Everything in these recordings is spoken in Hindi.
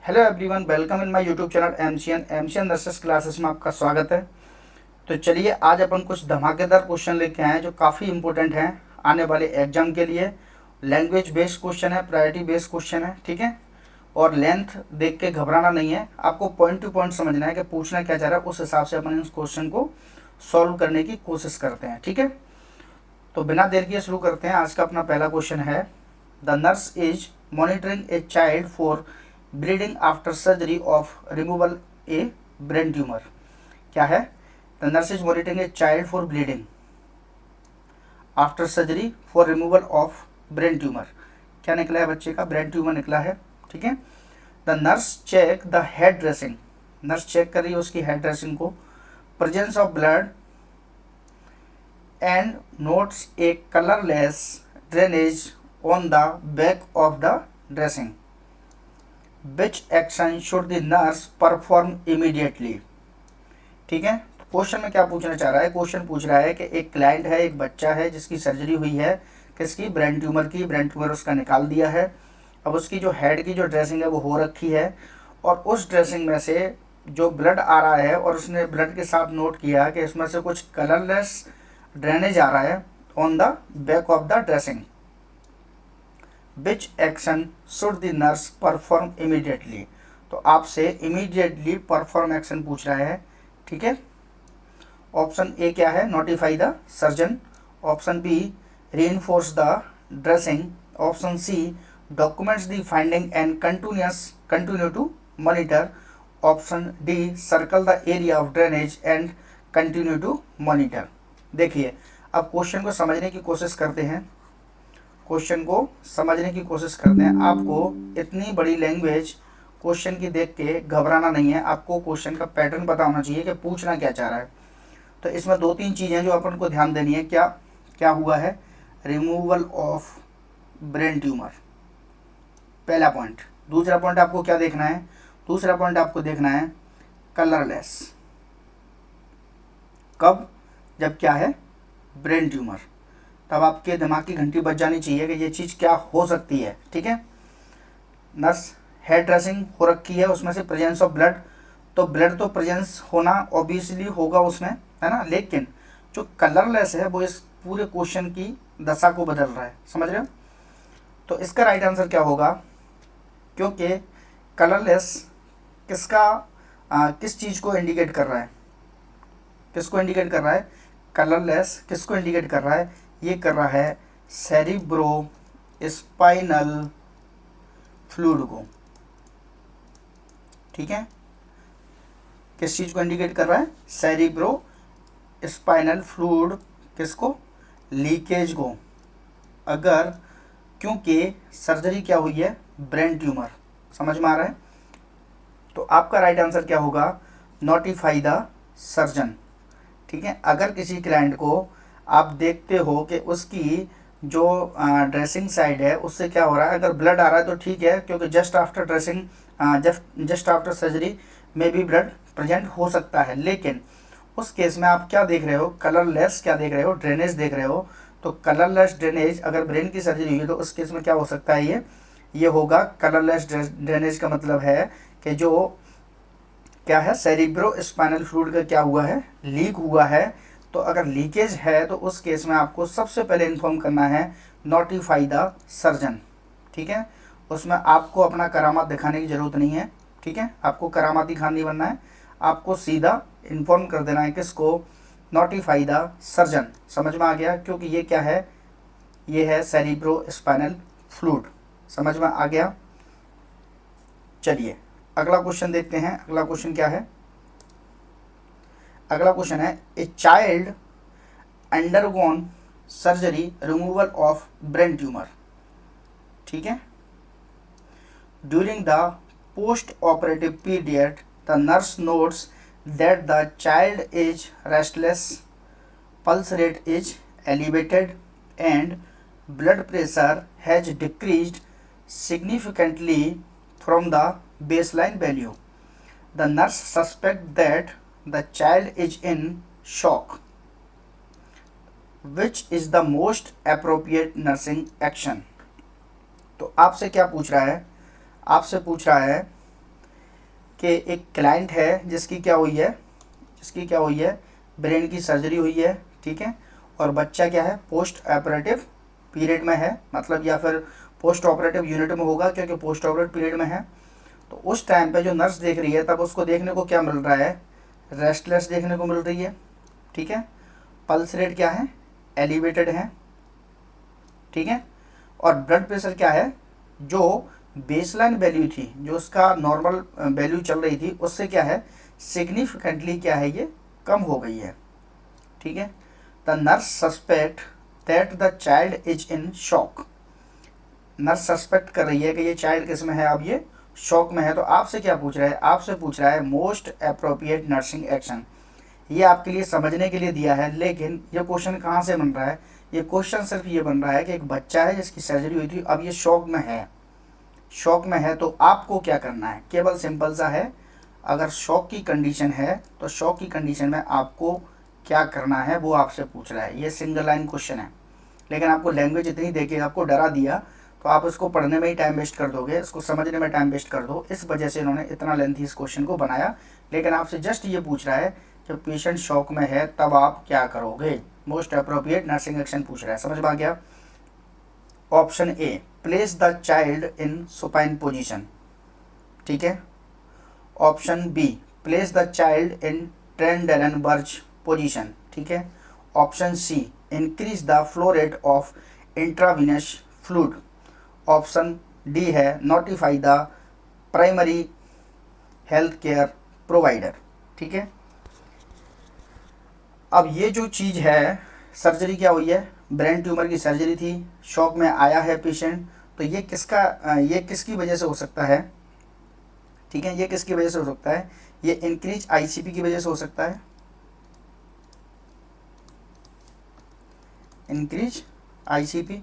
Hello everyone, welcome in my YouTube channel MCN nurses classes में आपका स्वागत है। तो चलिए आज अपन कुछ धमाकेदार क्वेश्चन लेके आए हैं जो काफ़ी इंपॉर्टेंट हैं आने वाले एग्जाम के लिए। लैंग्वेज बेस्ड क्वेश्चन है, प्रायोरिटी बेस्ड क्वेश्चन है, ठीक है। और लेंथ देख के घबराना नहीं है, आपको पॉइंट टू पॉइंट समझना है कि पूछना क्या चाह रहा है, उस हिसाब से अपन इस क्वेश्चन को सॉल्व करने की कोशिश करते हैं, ठीक है। तो बिना देर किए शुरू करते हैं। आज का अपना पहला क्वेश्चन है, the nurse is monitoring a child for bleeding after surgery of removal A brain tumour. क्या है? The nurse is monitoring a child for bleeding after surgery for removal of brain tumour. क्या निकला है? बच्चे का ब्रेन ट्यूमर निकला है, ठीक है। The nurse check the head dressing, nurse check कर रही है उसकी हेड ड्रेसिंग को। Presence of blood and notes a colourless drainage on the back of the dressing. Which action should the nurse perform immediately? ठीक है। तो क्वेश्चन में क्या पूछना चाह रहा है? क्वेश्चन पूछ रहा है कि एक क्लाइंट है, एक बच्चा है जिसकी सर्जरी हुई है, किसकी? ब्रेन ट्यूमर की। ब्रेन ट्यूमर उसका निकाल दिया है। अब उसकी जो हेड की जो ड्रेसिंग है वो हो रखी है, और उस ड्रेसिंग में से जो ब्लड आ रहा है, और उसने ब्लड के साथ नोट किया कि इसमें से कुछ कलरलेस ड्रेनेज आ रहा है on the back of the dressing. Which action should the nurse perform immediately? तो आपसे immediately perform action पूछ रहा है, ठीक है। ऑप्शन ए क्या है? Notify the surgeon. Option B reinforce the dressing. Option C documents the finding and continue to monitor. Option D circle the area of drainage and continue to monitor. देखिए, अब क्वेश्चन को समझने की कोशिश करते हैं, क्वेश्चन को समझने की कोशिश करते हैं। आपको इतनी बड़ी लैंग्वेज क्वेश्चन की देख के घबराना नहीं है, आपको क्वेश्चन का पैटर्न पता होना चाहिए कि पूछना क्या चाह रहा है। तो इसमें दो तीन चीज़ें जो अपन को ध्यान देनी है। क्या क्या हुआ है? रिमूवल ऑफ ब्रेन ट्यूमर, पहला पॉइंट। दूसरा पॉइंट आपको क्या देखना है? दूसरा पॉइंट आपको देखना है कलरलेस। कब? जब क्या है? Brain tumour. तब आपके दिमाग की घंटी बज जानी चाहिए कि ये चीज़ क्या हो सकती है, ठीक है। नर्स हेड ड्रेसिंग हो रखी है, उसमें से प्रेजेंस ऑफ ब्लड, तो ब्लड तो प्रेजेंस होना ऑब्वियसली होगा उसमें, है ना। लेकिन जो कलरलेस है वो इस पूरे क्वेश्चन की दशा को बदल रहा है, समझ रहे हो। तो इसका राइट आंसर क्या होगा? क्योंकि कलरलेस किसका किस चीज़ को इंडिकेट कर रहा है? किसको इंडिकेट कर रहा है? कलरलेस किसको इंडिकेट कर रहा है? ये कर रहा है सेरिब्रो स्पाइनल फ्लूइड को, ठीक है। किस चीज़ को इंडिकेट कर रहा है? Cerebro spinal fluid. किसको? लीकेज को। अगर, क्योंकि सर्जरी क्या हुई है? Brain tumour. समझ में आ रहा है? तो आपका राइट आंसर क्या होगा? नोटिफाई द सर्जन, ठीक है। अगर किसी क्लाइंट को आप देखते हो कि उसकी जो ड्रेसिंग साइड है उससे क्या हो रहा है, अगर ब्लड आ रहा है तो ठीक है, क्योंकि just after dressing just after surgery में भी ब्लड प्रेजेंट हो सकता है। लेकिन उस केस में आप क्या देख रहे हो? कलरलेस क्या देख रहे हो? ड्रेनेज देख रहे हो। तो कलरलेस ड्रेनेज, अगर ब्रेन की सर्जरी हुई है तो उस केस में क्या हो सकता है? ये होगा कलरलेस ड्रेनेज। का मतलब है कि जो क्या है, सेरिब्रो स्पाइनल फ्लूइड का क्या हुआ है? लीक हुआ है। तो अगर लीकेज है तो उस केस में आपको सबसे पहले इन्फॉर्म करना है नोटिफाई द सर्जन, ठीक है। उसमें आपको अपना करामात दिखाने की ज़रूरत नहीं है, ठीक है। आपको करामाती खान नहीं बनना है, आपको सीधा इन्फॉर्म कर देना है। किसको? Notify the surgeon. समझ में आ गया? क्योंकि ये क्या है? ये है सेरिब्रो स्पाइनल फ्लूइड। समझ में आ गया? चलिए अगला क्वेश्चन देखते हैं। अगला क्वेश्चन क्या है? अगला क्वेश्चन है, a child undergone surgery removal of brain tumour, ठीक है। During the post operative period the nurse notes that the child is restless, pulse rate is elevated and blood pressure has decreased significantly from the baseline value. The nurse suspects that the child is in shock. Which is the most appropriate nursing action? तो आपसे क्या पूछ रहा है? आपसे पूछ रहा है कि एक क्लाइंट है जिसकी क्या हुई है ब्रेन की सर्जरी हुई है, ठीक है, और बच्चा क्या है पोस्ट ऑपरेटिव पीरियड में है, मतलब या फिर पोस्ट ऑपरेटिव यूनिट में होगा क्योंकि पोस्ट ऑपरेटिव पीरियड में है। तो उस टाइम पे जो नर्स देख रही है तब उसको देखने को क्या मिल रहा है, रेस्टलेस देखने को मिल रही है, ठीक है, पल्स रेट क्या है, एलिवेटेड है, ठीक है, और ब्लड प्रेशर क्या है, जो बेसलाइन वैल्यू थी, जो उसका नॉर्मल वैल्यू चल रही थी उससे क्या है सिग्निफिकेंटली क्या है ये कम हो गई है, ठीक है। The nurse suspect that the child is in shock. Nurse suspect कर रही है कि ये चाइल्ड किस में है, अब ये शॉक में है। तो आपसे क्या पूछ रहा है, आपसे पूछ रहा है मोस्ट अप्रोप्रिएट नर्सिंग एक्शन। ये आपके लिए समझने के लिए दिया है, लेकिन ये क्वेश्चन कहाँ से बन रहा है, ये क्वेश्चन सिर्फ ये बन रहा है कि एक बच्चा है जिसकी सर्जरी हुई थी, अब ये शॉक में है तो आपको क्या करना है, केवल सिंपल सा है, अगर शॉक की कंडीशन है तो शॉक की कंडीशन में आपको क्या करना है वो आपसे पूछ रहा है। ये सिंगल लाइन क्वेश्चन है, लेकिन आपको लैंग्वेज इतनी देके आपको डरा दिया तो आप इसको पढ़ने में ही टाइम वेस्ट कर दोगे, इसको समझने में टाइम वेस्ट कर दो। इस वजह से इन्होंने इतना लेंथी इस क्वेश्चन को बनाया, लेकिन आपसे जस्ट ये पूछ रहा है जब पेशेंट शॉक में है तब आप क्या करोगे, मोस्ट अप्रोप्रिएट नर्सिंग एक्शन पूछ रहा है। समझ में आ गया। Option A place the child in supine position, ठीक है। Option B place the child in Trendelenburg position, ठीक है। Option C increase the flow rate of intravenous fluid. Option D है notify the primary health care provider, ठीक है। अब ये जो चीज़ है, सर्जरी क्या हुई है, ब्रेन ट्यूमर की सर्जरी थी, शॉक में आया है पेशेंट, तो ये किसकी वजह से हो सकता है, ठीक है, ये किसकी वजह से हो सकता है, ये इंक्रीज आईसीपी की वजह से हो सकता है, इंक्रीज आईसीपी।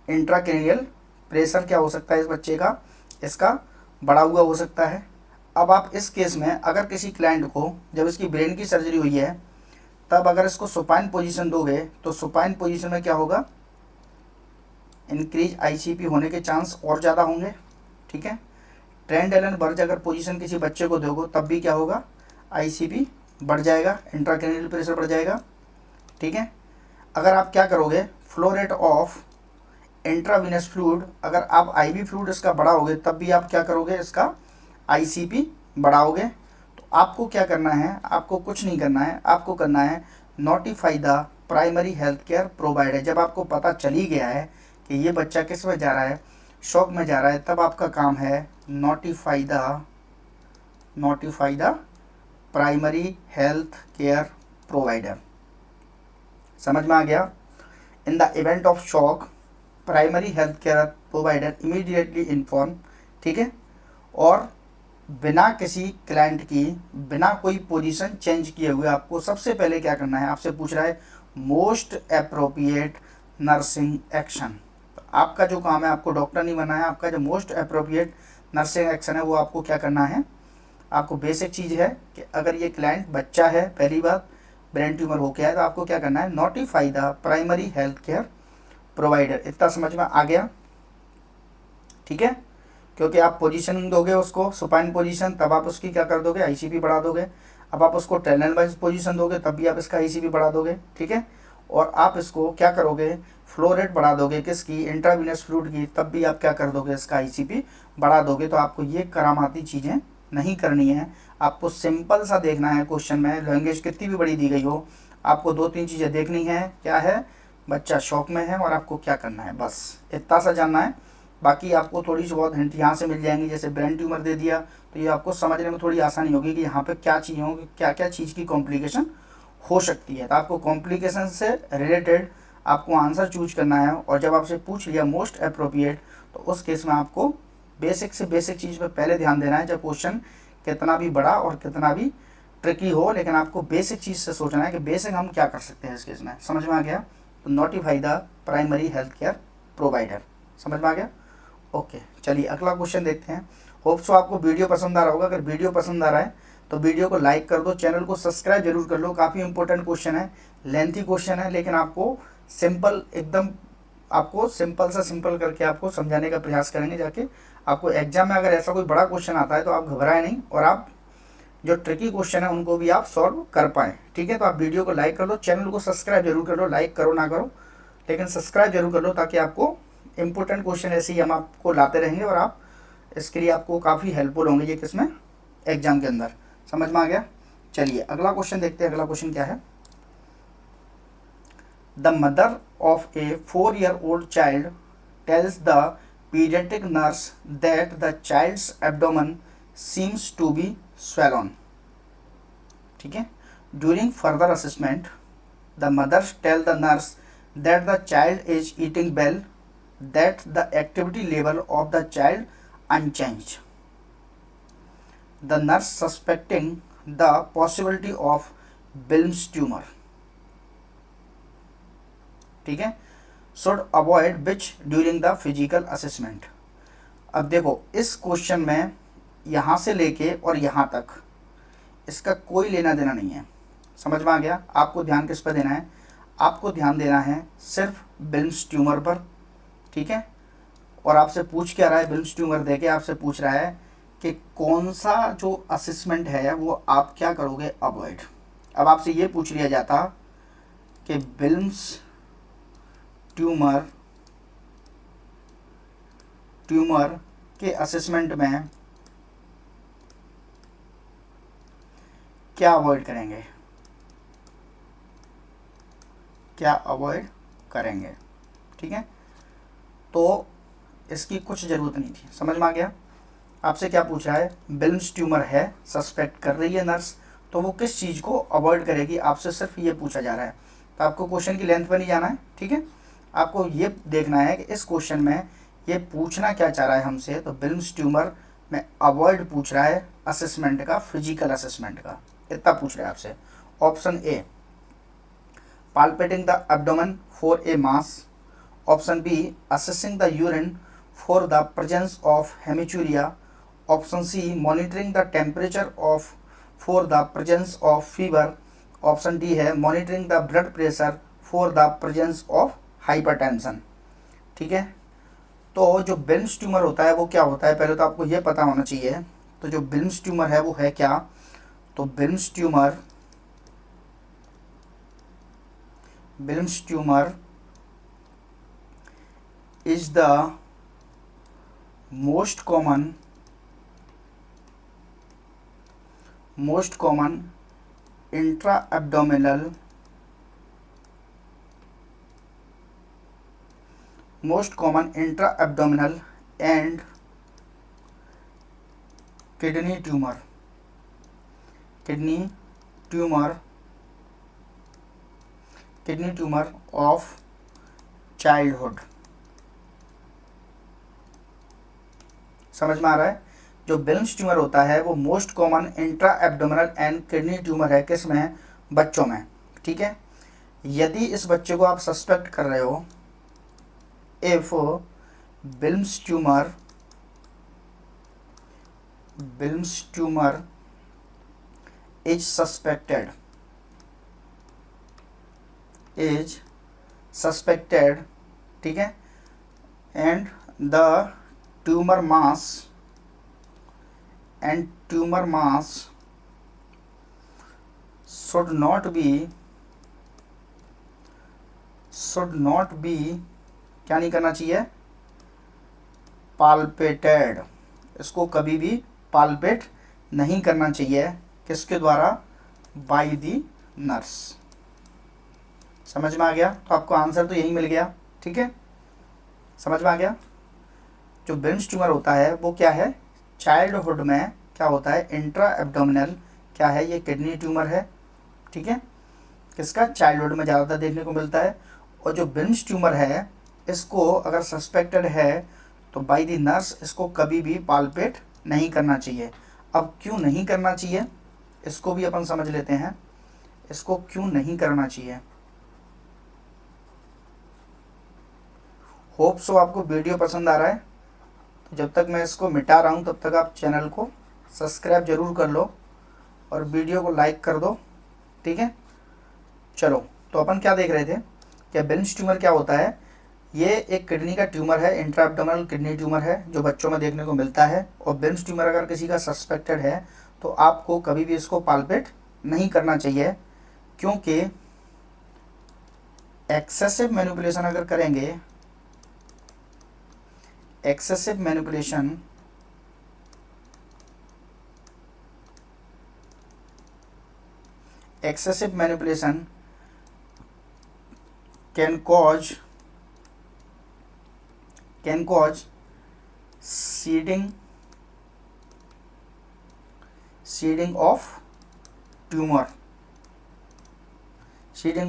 इंट्राक्रेनियल प्रेशर क्या हो सकता है इस बच्चे का, इसका बढ़ा हुआ हो सकता है। अब आप इस केस में अगर किसी क्लाइंट को जब इसकी ब्रेन की सर्जरी हुई है तब अगर इसको सुपाइन पोजीशन दोगे तो सुपाइन पोजीशन में क्या होगा, इंक्रीज आईसीपी होने के चांस और ज़्यादा होंगे, ठीक है। ट्रेंडेलेनबर्ग अगर पोजीशन किसी बच्चे को दोगे तब भी क्या होगा, आईसीपी बढ़ जाएगा, इंट्राक्रेनियल प्रेशर बढ़ जाएगा, ठीक है। अगर आप क्या करोगे, flow rate of intravenous fluid, अगर आप आईवी फ्लूइड इसका बढ़ाओगे तब भी आप क्या करोगे, इसका आईसीपी बढ़ाओगे। तो आपको क्या करना है, आपको कुछ नहीं करना है, आपको करना है notify the primary health care provider. जब आपको पता चली गया है कि ये बच्चा किस में जा रहा है, शॉक में जा रहा है, तब आपका काम है notify the primary health care provider. समझ में आ गया। In the event of shock primary health care provider immediately inform, ठीक है, और बिना किसी क्लाइंट की, बिना कोई पोजीशन चेंज किए हुए आपको सबसे पहले क्या करना है, आपसे पूछ रहा है मोस्ट अप्रोप्रिएट नर्सिंग एक्शन। तो आपका जो काम है, आपको डॉक्टर नहीं बनना है, आपका जो मोस्ट अप्रोप्रिएट नर्सिंग एक्शन है वो आपको क्या करना है, आपको बेसिक चीज़ है कि अगर ये क्लाइंट बच्चा है, पहली बात ब्रेन ट्यूमर हो गया है, तो आपको क्या करना है, notify the primary health care provider. इतना समझ में आ गया, ठीक है। क्योंकि आप पोजीशन दोगे उसको सुपाइन पोजीशन, तब आप उसकी क्या कर दोगे, आईसीपी बढ़ा दोगे। अब आप उसको ट्रेंडेलेनबर्ग पोजीशन दोगे तब भी आप इसका आईसीपी बढ़ा दोगे, ठीक है। और आप इसको क्या करोगे, फ्लो रेट बढ़ा दोगे किसकी, इंट्रावीनस फ्लूइड की, तब भी आप क्या कर दोगे, इसका आईसीपी बढ़ा दोगे। तो आपको ये करामाती चीज़ें नहीं करनी है, आपको सिंपल सा देखना है क्वेश्चन में, लैंग्वेज कितनी भी बड़ी दी गई हो, आपको 2-3 चीज़ें देखनी है। क्या है, बच्चा शॉक में है और आपको क्या करना है, बस इतना सा जानना है। बाकी आपको थोड़ी सी बहुत हिंट यहाँ से मिल जाएंगी, जैसे ब्रेन ट्यूमर दे दिया तो ये आपको समझने में थोड़ी आसानी होगी कि यहाँ पे क्या चीज़ होगी, क्या क्या चीज़ की कॉम्प्लिकेशन हो सकती है। तो आपको कॉम्प्लिकेशन से रिलेटेड आपको आंसर चूज करना है, और जब आपसे पूछ लिया मोस्ट अप्रोप्रिएट तो उस केस में आपको बेसिक से बेसिक चीज़ पर पहले ध्यान देना है। जब क्वेश्चन कितना भी बड़ा और कितना भी ट्रिकी हो, लेकिन आपको बेसिक चीज़ से सोचना है कि बेसिक हम क्या कर सकते हैं इस केस में। समझ में आ गया। तो notify the primary health care provider, समझ में आ गया। ओके, चलिए अगला क्वेश्चन देखते हैं। होप सो आपको वीडियो पसंद आ रहा होगा। अगर वीडियो पसंद आ रहा है तो वीडियो को लाइक कर दो, चैनल को सब्सक्राइब जरूर कर लो। काफ़ी इंपॉर्टेंट क्वेश्चन है, लेंथी क्वेश्चन है, लेकिन आपको सिंपल एकदम आपको सिंपल सा सिंपल करके आपको समझाने का प्रयास करेंगे, जाके आपको एग्जाम में अगर ऐसा कोई बड़ा क्वेश्चन आता है तो आप घबराएं नहीं, और आप जो ट्रिकी क्वेश्चन है उनको भी आप सॉल्व कर पाएँ। ठीक है, तो आप वीडियो को लाइक कर लो, चैनल को सब्सक्राइब जरूर कर लो, लाइक करो ना करो लेकिन सब्सक्राइब जरूर कर लो, ताकि आपको इंपॉर्टेंट क्वेश्चन ऐसे ही हम आपको लाते रहेंगे और आप इसके लिए आपको काफ़ी हेल्पफुल होंगे ये किसमें, एग्जाम के अंदर। समझ में आ गया? चलिए अगला क्वेश्चन देखते हैं। अगला क्वेश्चन क्या है? The mother of a 4-year-old child tells the paediatric nurse that the child's abdomen seems to be swollen। ठीक है, during further assessment the mother's tell the nurse that the child is eating well, that the activity level of the child unchanged. The nurse suspecting the possibility of Bill's tumor, ठीक है, should avoid which during the physical assessment। अब देखो इस क्वेश्चन में यहाँ से लेके और यहाँ तक इसका कोई लेना देना नहीं है। समझ में आ गया? आपको ध्यान किस पर देना है? आपको ध्यान देना है सिर्फ बिल्स ट्यूमर पर। ठीक है, और आपसे पूछ क्या रहा है? बिल्स ट्यूमर देके आपसे पूछ रहा है कि कौन सा जो असेसमेंट है वो आप क्या करोगे? अवॉइड। अब आपसे ये पूछ लिया जाता कि बिल्स ट्यूमर के असेसमेंट में क्या अवॉइड करेंगे, क्या अवॉइड करेंगे। ठीक है, तो इसकी कुछ ज़रूरत नहीं थी। समझ में आ गया? आपसे क्या पूछ रहा है? बिल्स ट्यूमर है, सस्पेक्ट कर रही है नर्स, तो वो किस चीज़ को अवॉइड करेगी, आपसे सिर्फ ये पूछा जा रहा है। तो आपको क्वेश्चन की लेंथ पर नहीं जाना है। ठीक है, आपको ये देखना है कि इस क्वेश्चन में ये पूछना क्या चाह रहा है हमसे। तो बिल्स ट्यूमर में अवॉइड पूछ रहा है असेसमेंट का, फिजिकल असेसमेंट का, इतना पूछ रहा है आपसे। Option A, palpating the abdomen for a mass। Option B, assessing the urine for the presence of hematuria। Option C, monitoring the temperature of for the presence of fever। Option D है monitoring the blood pressure for the presence of hypertension। ठीक है, तो जो बिल्स ट्यूमर होता है वो क्या होता है, पहले तो आपको ये पता होना चाहिए। तो जो बिल्स ट्यूमर है वो है क्या? तो bills tumour is the most common intra-abdominal and kidney tumor of childhood। समझ में आ रहा है? जो बिल्स ट्यूमर होता है वो most common intra abdominal and kidney tumour है। किस में? बच्चों में। ठीक है, यदि इस बच्चे को आप सस्पेक्ट कर रहे हो, if bills tumour is suspected, ठीक है, and the tumour mass should not be क्या नहीं करना चाहिए? पाल्पेटेड। इसको कभी भी पाल्पेट नहीं करना चाहिए। किसके द्वारा? By the nurse. समझ में आ गया? तो आपको आंसर तो यही मिल गया। ठीक है, समझ में आ गया? जो बिल्स ट्यूमर होता है वो क्या है? चाइल्डहुड में क्या होता है? इंट्रा एब्डोमिनल क्या है? ये किडनी ट्यूमर है। ठीक है, किसका? चाइल्डहुड में ज़्यादातर देखने को मिलता है। और जो बिल्स ट्यूमर है इसको अगर सस्पेक्टेड है तो बाय दी नर्स इसको कभी भी पाल्पेट नहीं करना चाहिए। अब क्यों नहीं करना चाहिए इसको भी अपन समझ लेते हैं। इसको क्यों नहीं करना चाहिए? होप सो आपको वीडियो पसंद आ रहा है। तो जब तक मैं इसको मिटा रहा हूँ तब तक आप चैनल को सब्सक्राइब जरूर कर लो और वीडियो को लाइक कर दो। ठीक है, चलो तो अपन क्या देख रहे थे कि बिल्स ट्यूमर क्या होता है? ये एक किडनी का ट्यूमर है, इंट्रा एब्डोमिनल किडनी ट्यूमर है जो बच्चों में देखने को मिलता है। और बिम्स ट्यूमर अगर किसी का सस्पेक्टेड है तो आपको कभी भी इसको पाल्पेट नहीं करना चाहिए, क्योंकि एक्सेसिव मैनिपुलेशन अगर करेंगे, excessive manipulation can cause seeding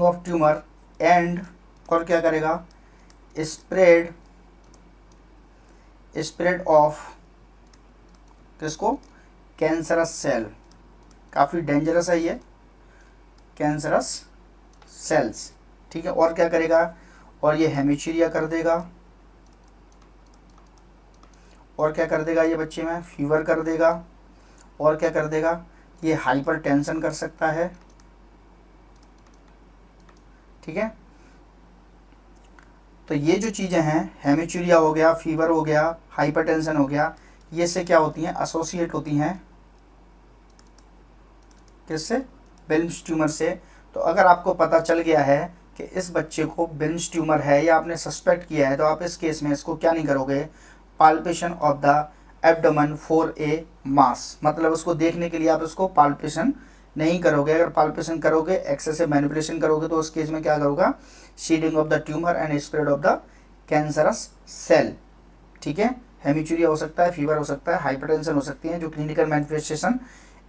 of tumour, and और क्या करेगा, स्प्रेड ऑफ किसको, कैंसरस सेल। काफ़ी डेंजरस है ये कैंसरस सेल्स, ठीक है। और क्या करेगा, और ये हेमिचूरिया कर देगा, और क्या कर देगा ये बच्चे में, फीवर कर देगा, और क्या कर देगा, ये हाइपर टेंशन कर सकता है, ठीक है। तो ये जो चीज़ें हैं, हेमिचूरिया हो गया, फीवर हो गया, हाइपरटेंशन हो गया, ये से क्या होती हैं, एसोसिएट होती हैं किससे, बिल्म्स ट्यूमर से। तो अगर आपको पता चल गया है कि इस बच्चे को बिल्म्स ट्यूमर है या आपने सस्पेक्ट किया है, तो आप इस केस में इसको क्या नहीं करोगे, palpation of the abdomen for a mass, मतलब उसको देखने के लिए आप इसको पाल्पेशन नहीं करोगे। अगर पाल्पेशन करोगे, एक्सेसिव मैनिपुलेशन करोगे, तो उस केस में क्या करोगा, seeding of the tumour and spread of the cancerous cell, ठीक है। हेमिचूरिया हो सकता है, फीवर हो सकता है, हाइपरटेंशन हो सकती है, जो क्लिनिकल मैनिफेस्टेशन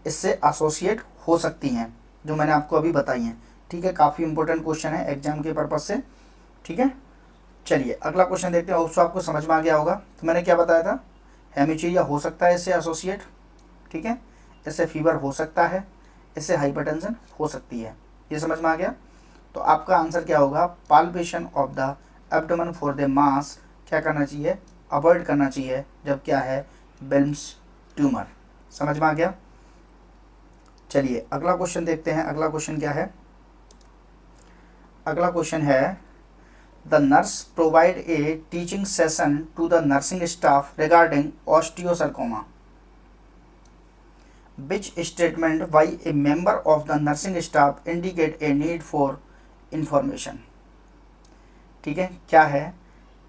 इससे एसोसिएट हो सकती हैं, जो मैंने आपको अभी बताई हैं, ठीक है। काफ़ी इंपॉर्टेंट क्वेश्चन है एग्जाम के पर्पज से, ठीक है। चलिए अगला क्वेश्चन देखते हैं। उसको आपको समझ में आ गया होगा। तो मैंने क्या बताया था, हेमिचूरिया हो सकता है इससे एसोसिएट, ठीक है, इससे फीवर हो सकता है, इससे हाइपरटेंशन हो सकती है, ये समझ में आ गया। तो आपका आंसर क्या होगा, palpation of the abdomen for the mass क्या करना चाहिए, अवॉइड करना चाहिए, जब क्या है, बिल्म्स ट्यूमर। समझ में आ गया। चलिए अगला क्वेश्चन देखते हैं। अगला क्वेश्चन क्या है, अगला क्वेश्चन है, the nurse provide a teaching session to the nursing staff regarding osteosarcoma, which statement by a member of the nursing staff indicate a need for information। ठीक है, क्या है,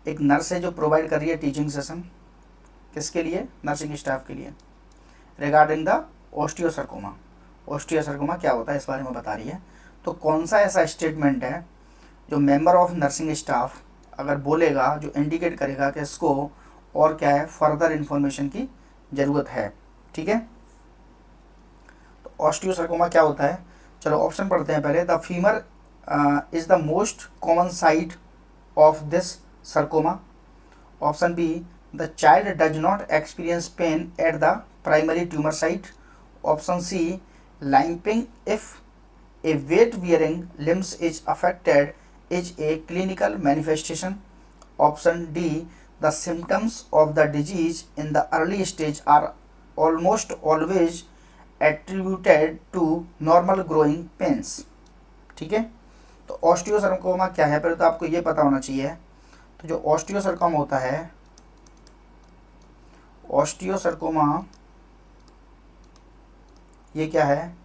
एक नर्स है जो प्रोवाइड कर रही है टीचिंग सेशन, किसके लिए, नर्सिंग स्टाफ के लिए, रिगार्डिंग द ऑस्टियोसarcoma। ऑस्टियोसarcoma क्या होता है इस बारे में बता रही है। तो कौन सा ऐसा स्टेटमेंट है जो मेंबर ऑफ नर्सिंग स्टाफ अगर बोलेगा, जो इंडिकेट करेगा कि इसको और क्या है, फर्दर इंफॉर्मेशन की ज़रूरत है, ठीक है। तो ऑस्टियोसarcoma क्या होता है, चलो ऑप्शन पढ़ते हैं पहले। The femur is the most common site of this sarcoma। Option B, the child does not experience pain at the primary tumour site. Option C, limping if a weight bearing limbs is affected is a clinical manifestation। Option D, the symptoms of the disease in the early stage are almost always attributed to normal growing pains। ठीक है, तो ऑस्टियोसarcoma क्या है, पहले तो आपको ये पता होना चाहिए। तो जो ऑस्टियोसarcoma होता है, ऑस्टियोसarcoma ये क्या है,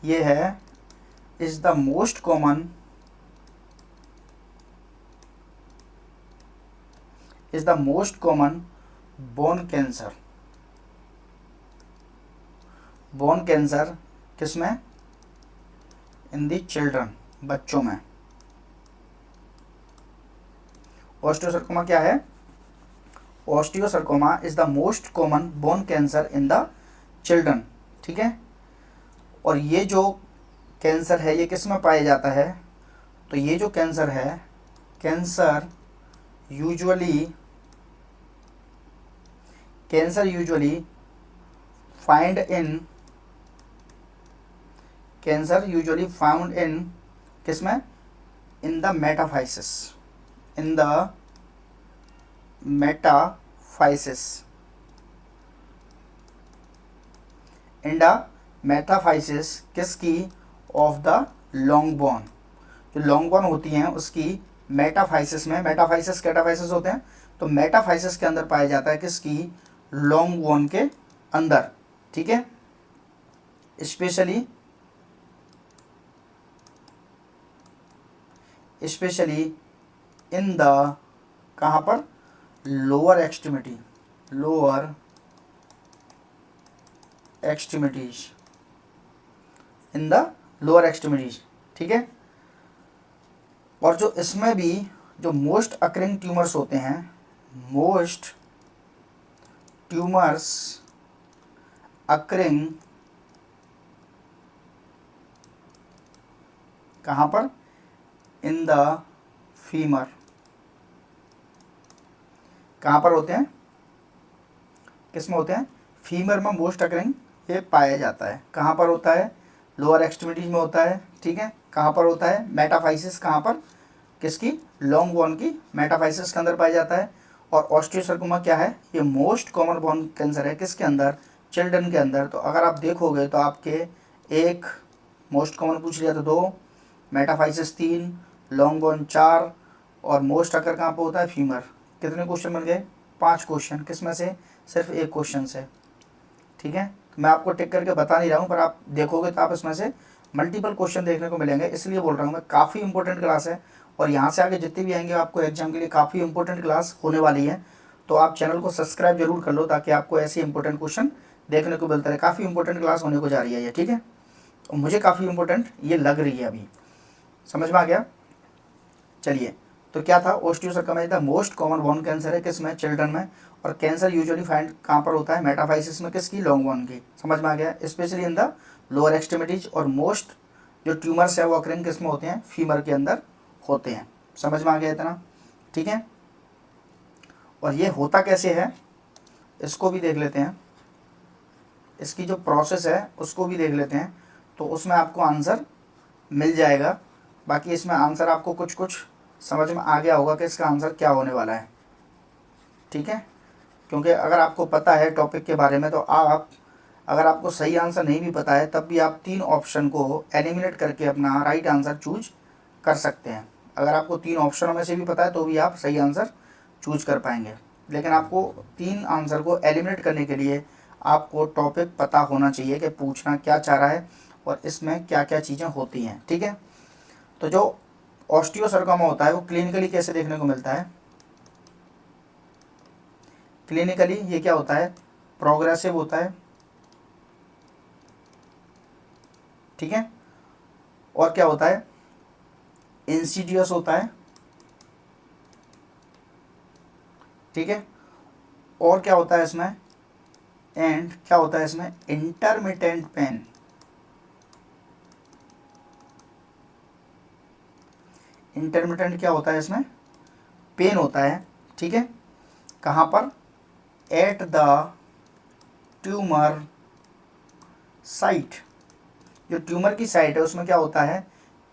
ये है is the most common bone cancer। bone cancer किसमें, in the children, बच्चों में। ऑस्टियोसarcoma क्या है, ऑस्टियोसarcoma is the most common bone cancer in the children, ठीक है। और ये जो कैंसर है ये किस में पाया जाता है, तो ये जो कैंसर है, कैंसर यूजुअली फाउंड इन किस में, इन द मेटाफाइसिस, किसकी, ऑफ द लॉन्ग बोन, जो लॉन्ग बोन होती हैं उसकी मेटाफाइसिस में, मेटाफाइसिस कैटाफाइसिस होते हैं, तो मेटाफाइसिस के अंदर पाया जाता है किसकी, लॉन्ग बोन के अंदर, ठीक है। स्पेशली इन द, कहाँ पर, lower extremity, lower extremities, in the lower extremities, ठीक है। और जो इसमें भी जो मोस्ट अकरिंग ट्यूमर्स होते हैं, मोस्ट ट्यूमर्स अकरिंग कहाँ पर, इन द फीमर, कहाँ पर होते हैं, किस में होते हैं, फीमर में मोस्ट अकरिंग ये पाया जाता है। कहाँ पर होता है, लोअर एक्सट्रीमिटीज में होता है, ठीक है। कहाँ पर होता है, मेटाफाइसिस, कहाँ पर, किसकी, लॉन्ग बोन की मेटाफाइसिस के अंदर पाया जाता है। और ऑस्टियोसार्कोमा क्या है, ये मोस्ट कॉमन बोन कैंसर है, किसके अंदर, चिल्ड्रन के अंदर। तो अगर आप देखोगे तो आपके एक मोस्ट कॉमन पूछ लिया तो 2, मेटाफाइसिस 3, लॉन्ग बोन 4, और मोस्ट अकर कहाँ पर होता है, फीमर। कितने क्वेश्चन बन गए, 5 क्वेश्चन, किसमें से, सिर्फ एक क्वेश्चन से, ठीक है। तो मैं आपको टिक करके बता नहीं रहा हूँ, पर आप देखोगे तो आप इसमें से मल्टीपल क्वेश्चन देखने को मिलेंगे, इसलिए बोल रहा हूँ मैं, काफ़ी इंपॉर्टेंट क्लास है। और यहाँ से आगे जितने भी आएंगे आपको एग्जाम के लिए काफ़ी इंपॉर्टेंट क्लास होने वाली है। तो आप चैनल को सब्सक्राइब जरूर कर लो, ताकि आपको ऐसे इंपॉर्टेंट क्वेश्चन देखने को मिलता रहे। काफ़ी इंपॉर्टेंट क्लास होने को जा रही है ये, ठीक है। तो मुझे काफ़ी इंपॉर्टेंट ये लग रही है अभी, समझ में आ गया। चलिए, तो क्या था, osteosarcoma the most common bone cancer है, किस में, चिल्ड्रन में। और कैंसर यूजुअली फाइंड कहाँ पर होता है, मेटाफाइसिस में, किसकी, लॉन्ग बोन की, समझ में आ गया। Specially in the lower extremities, और मोस्ट जो ट्यूमर्स है वो अकरिंग किस में होते हैं, फीमर के अंदर होते हैं, समझ में आ गया इतना, ठीक है। और ये होता कैसे है, इसको भी देख लेते हैं, इसकी जो प्रोसेस है उसको भी देख लेते हैं, तो उसमें आपको आंसर मिल जाएगा। बाकी इसमें आंसर आपको कुछ कुछ समझ में आ गया होगा कि इसका आंसर क्या होने वाला है, ठीक है। क्योंकि अगर आपको पता है टॉपिक के बारे में, तो आप, अगर आपको सही आंसर नहीं भी पता है, तब भी आप 3 ऑप्शन को एलिमिनेट करके अपना राइट आंसर चूज कर सकते हैं। अगर आपको 3 ऑप्शनों में से भी पता है तो भी आप सही आंसर चूज कर पाएंगे। लेकिन आपको 3 आंसर को एलिमिनेट करने के लिए आपको टॉपिक पता होना चाहिए कि पूछना क्या चाह रहा है और इसमें क्या क्या चीज़ें होती हैं, ठीक है। तो जो ऑस्टियोसार्कोमा होता है वो क्लिनिकली कैसे देखने को मिलता है, क्लिनिकली ये क्या होता है, प्रोग्रेसिव होता है, ठीक है। और क्या होता है, इंसीडियस होता है, ठीक है। और क्या होता है इसमें, एंड क्या होता है इसमें, इंटरमिटेंट पेन, इंटरमिटेंट क्या होता है इसमें, पेन होता है, ठीक है। कहाँ पर, एट द ट्यूमर साइट, जो ट्यूमर की साइट है उसमें क्या होता है,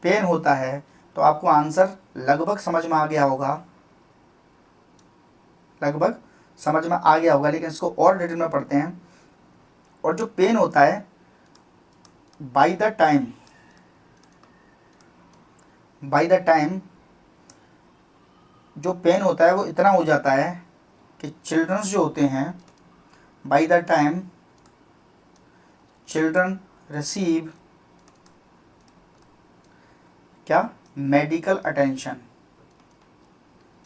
पेन होता है। तो आपको आंसर लगभग समझ में आ गया होगा, लगभग समझ में आ गया होगा, लेकिन इसको और डिटेल में पढ़ते हैं। और जो पेन होता है, बाय द टाइम जो पेन होता है वो इतना हो जाता है कि चिल्ड्रंस जो होते हैं, by the time children receive क्या, मेडिकल अटेंशन,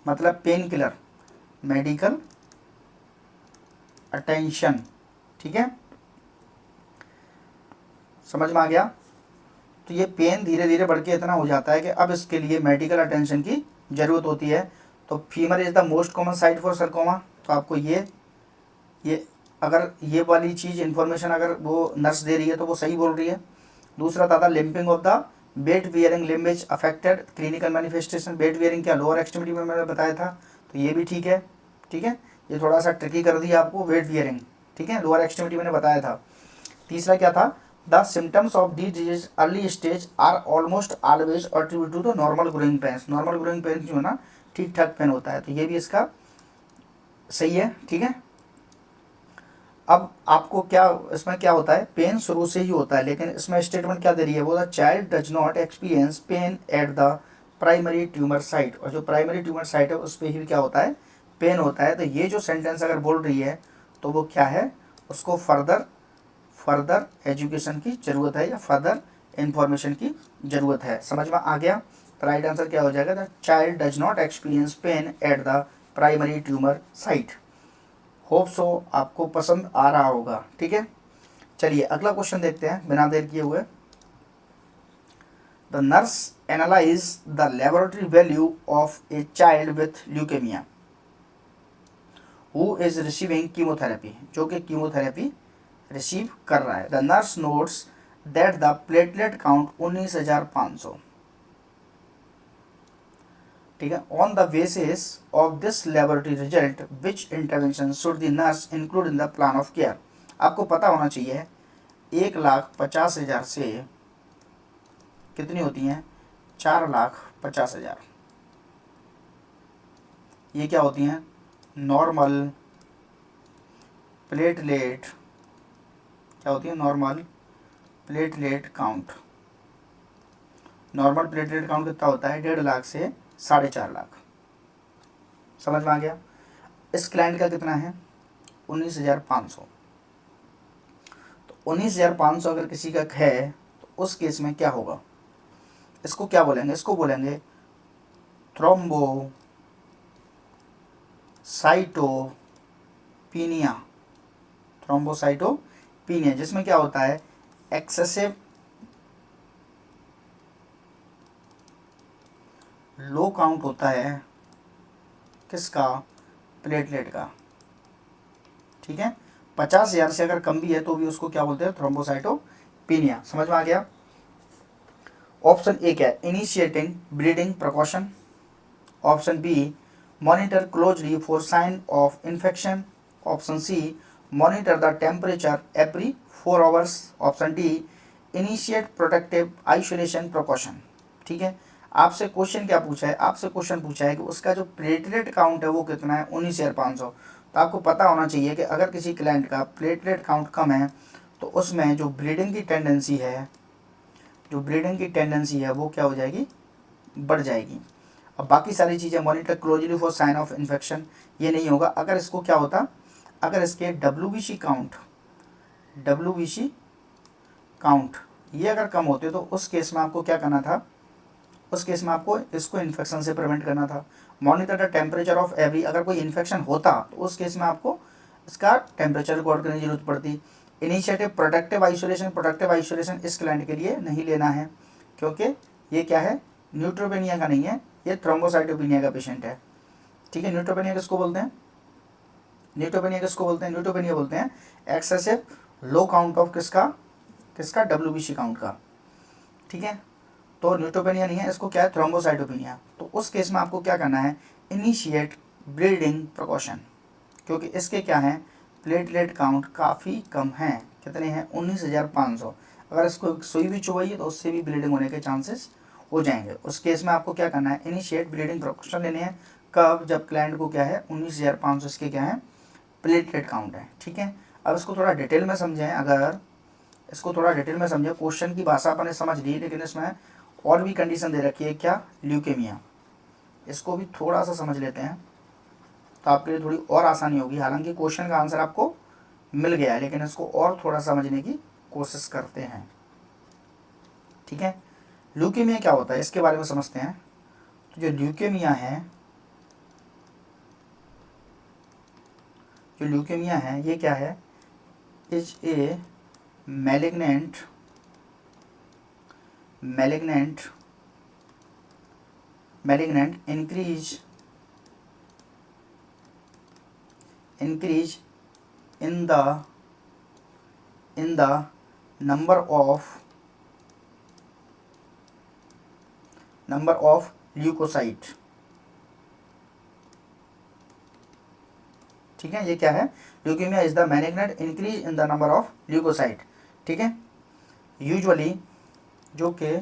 मतलब पेन किलर, मेडिकल अटेंशन, ठीक है, समझ में आ गया। तो ये पेन धीरे धीरे बढ़ के इतना हो जाता है कि अब इसके लिए मेडिकल अटेंशन की ज़रूरत होती है। तो femur is the most common site for sarcoma. तो आपको ये अगर ये वाली चीज़ इन्फॉर्मेशन अगर वो नर्स दे रही है तो वो सही बोल रही है। दूसरा था limping of the weight bearing limb is affected, clinical manifestation, weight bearing क्या, लोअर एक्सट्रीमिटी में मैंने बताया था, तो ये भी ठीक है, ठीक है। ये थोड़ा सा ट्रिकी कर दिया आपको, वेट वियरिंग, ठीक है, लोअर एक्सट्रीमिटी मैंने बताया था। तीसरा क्या था, the symptoms of the disease early stage are almost always attribute to the normal growing pains, normal growing pains जो है ना ठीक ठाक पेन होता है, तो ये भी इसका सही है, ठीक है। अब आपको क्या इसमें क्या होता है, पेन शुरू से ही होता है, लेकिन इसमें स्टेटमेंट क्या दे रही है, वो the child does not experience pain at the primary tumour site, और जो प्राइमरी ट्यूमर साइट है उस पर ही क्या होता है, पेन होता है। तो ये जो सेंटेंस अगर बोल रही है तो वो क्या है, उसको फर्दर एजुकेशन की ज़रूरत है या फर्दर इंफॉर्मेशन की ज़रूरत है। समझ में आ गया? तो राइट आंसर क्या हो जाएगा, the child does not experience pain at the primary tumour site. Hope so आपको पसंद आ रहा होगा। ठीक है, चलिए अगला क्वेश्चन देखते हैं बिना देर किए हुए। The nurse analyse the laboratory value of a child with leukaemia who is receiving chemotherapy, जो कि कीमोथेरेपी रिसीव कर रहा है। The nurse notes that the platelet count 19,500। ठीक है, on the basis of this laboratory result which intervention should the nurse include in the plan of care. आपको पता होना चाहिए 1,50,000 से कितनी होती हैं, 4,50,000। ये क्या होती हैं, नॉर्मल प्लेटलेट, क्या होती है, normal platelet count. Normal platelet count कितना होता है, 1.5 लाख से 4.5 लाख। समझ में आ गया? इस क्लाइंट का कितना है, 19,500। तो 19,500 अगर किसी का है तो उस केस में क्या होगा, इसको क्या बोलेंगे, इसको बोलेंगे थ्रोम्बोसाइटोपिनिया। थ्रोम्बोसाइटोपिनिया जिसमें क्या होता है, एक्सेसिव लो काउंट होता है किसका, प्लेटलेट का। ठीक है, 50,000 से अगर कम भी है तो भी उसको क्या बोलते हैं, थ्रोम्बोसाइटोपिनिया। समझ में आ गया? ऑप्शन ए क्या है, initiating bleeding precaution. Option B, monitor closely for sign of infection. Option C, monitor the temperature every 4 hours. Option D, initiate protective isolation precaution. ठीक है, आपसे क्वेश्चन क्या पूछा है, आपसे क्वेश्चन पूछा है कि उसका जो प्लेटलेट काउंट है वो कितना है, 19,500। तो आपको पता होना चाहिए कि अगर किसी क्लाइंट का प्लेटलेट काउंट कम है तो उसमें जो ब्लीडिंग की टेंडेंसी है, वो क्या हो जाएगी, बढ़ जाएगी। अब बाकी सारी चीज़ें, monitor closely for sign of infection, ये नहीं होगा। अगर इसको क्या होता, अगर इसके डब्ल्यू काउंट ये अगर कम होते तो उस केस में आपको क्या करना था, उस केस में आपको इसको इन्फेक्शन से प्रिवेंट करना था। Monitor the temperature of every, अगर कोई इन्फेक्शन होता तो उस केस में आपको इसका टेम्परेचर रिकॉर्ड करने की जरूरत पड़ती। इनिशिएटिव प्रोटेक्टिव आइसोलेशन इस क्लाइंट के लिए नहीं लेना है, क्योंकि ये क्या है, न्यूट्रोपेनिया का नहीं है, ये थ्रोम्बोसाइटोपिनिया का पेशेंट है। ठीक है, न्यूट्रोपेनिया किसको बोलते हैं, न्यूट्रोपेनिया बोलते हैं एक्सेसिव लो काउंट ऑफ किसका WBC काउंट का। ठीक है, तो न्यूट्रोपेनिया नहीं है, इसको क्या है, थ्रोम्बोसाइटोपिनिया। तो उस केस में आपको क्या करना है, इनिशिएट ब्लीडिंग प्रिकॉशन, क्योंकि इसके क्या है, प्लेटलेट काउंट काफ़ी कम है। कितने हैं, 19,500। अगर इसको सुई भी चुभाइए तो उससे भी ब्लीडिंग होने के चांसेस हो जाएंगे। उस केस में आपको क्या करना है, इनिशिएट ब्लीडिंग प्रिकॉशन लेने हैं। कब, जब क्लाइंट को क्या है, 19,500 इसके क्या है, प्लेटलेट काउंट है। ठीक है, अब इसको थोड़ा डिटेल में समझें। अगर इसको थोड़ा डिटेल में समझें, क्वेश्चन की भाषा अपने समझ ली, लेकिन इसमें और भी कंडीशन दे रखी है, क्या, ल्यूकेमिया। इसको भी थोड़ा सा समझ लेते हैं तो आपके लिए थोड़ी और आसानी होगी। हालांकि क्वेश्चन का आंसर आपको मिल गया है, लेकिन इसको और थोड़ा समझने की कोशिश करते हैं। ठीक है, ल्यूकेमिया क्या होता है इसके बारे में समझते हैं। तो जो ल्यूकेमिया है, ये क्या है, is a malignant increase in the number of leukocyte। ठीक है, ये क्या है, leukaemia is the malignant increase in the number of leukocyte. ठीक है, यूजुअली जो कि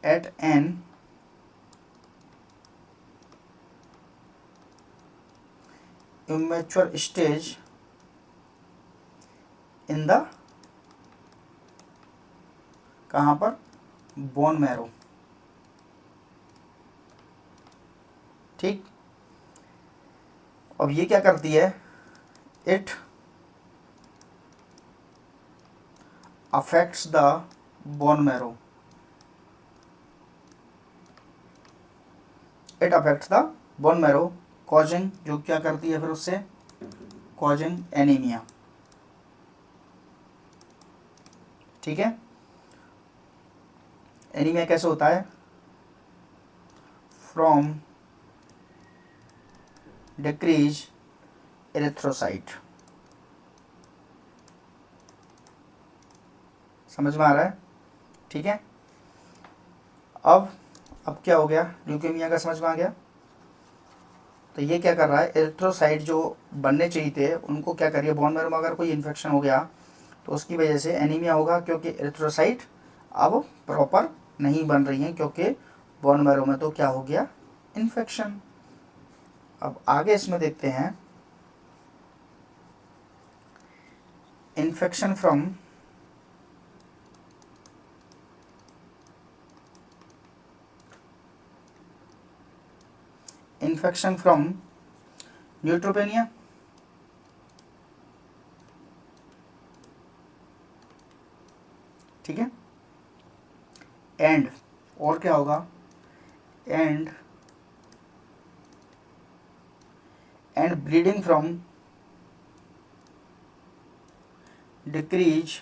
at an immature stage in the, कहाँ पर, बोन मैरो। ठीक, अब ये क्या करती है, it affects the bone marrow, it affects the bone marrow, causing, जो क्या करती है फिर उससे, कॉजिंग एनीमिया। ठीक है, एनीमिया कैसे होता है, फ्रॉम डिक्रीज एरिथ्रोसाइट। समझ में आ रहा है, ठीक है। अब क्या हो गया, ल्यूकेमिया का समझ में आ गया। तो ये क्या कर रहा है, एरिथ्रोसाइट जो बनने चाहिए थे उनको क्या करिए, बोन मैरो में अगर कोई इन्फेक्शन हो गया तो उसकी वजह से एनीमिया होगा, क्योंकि एरिथ्रोसाइट अब प्रॉपर नहीं बन रही हैं, क्योंकि बोन मैरो में तो क्या हो गया, इन्फेक्शन। अब आगे इसमें देखते हैं, इन्फेक्शन फ्रॉम न्यूट्रोपेनिया। ठीक है, एंड, और क्या होगा, and bleeding from decrease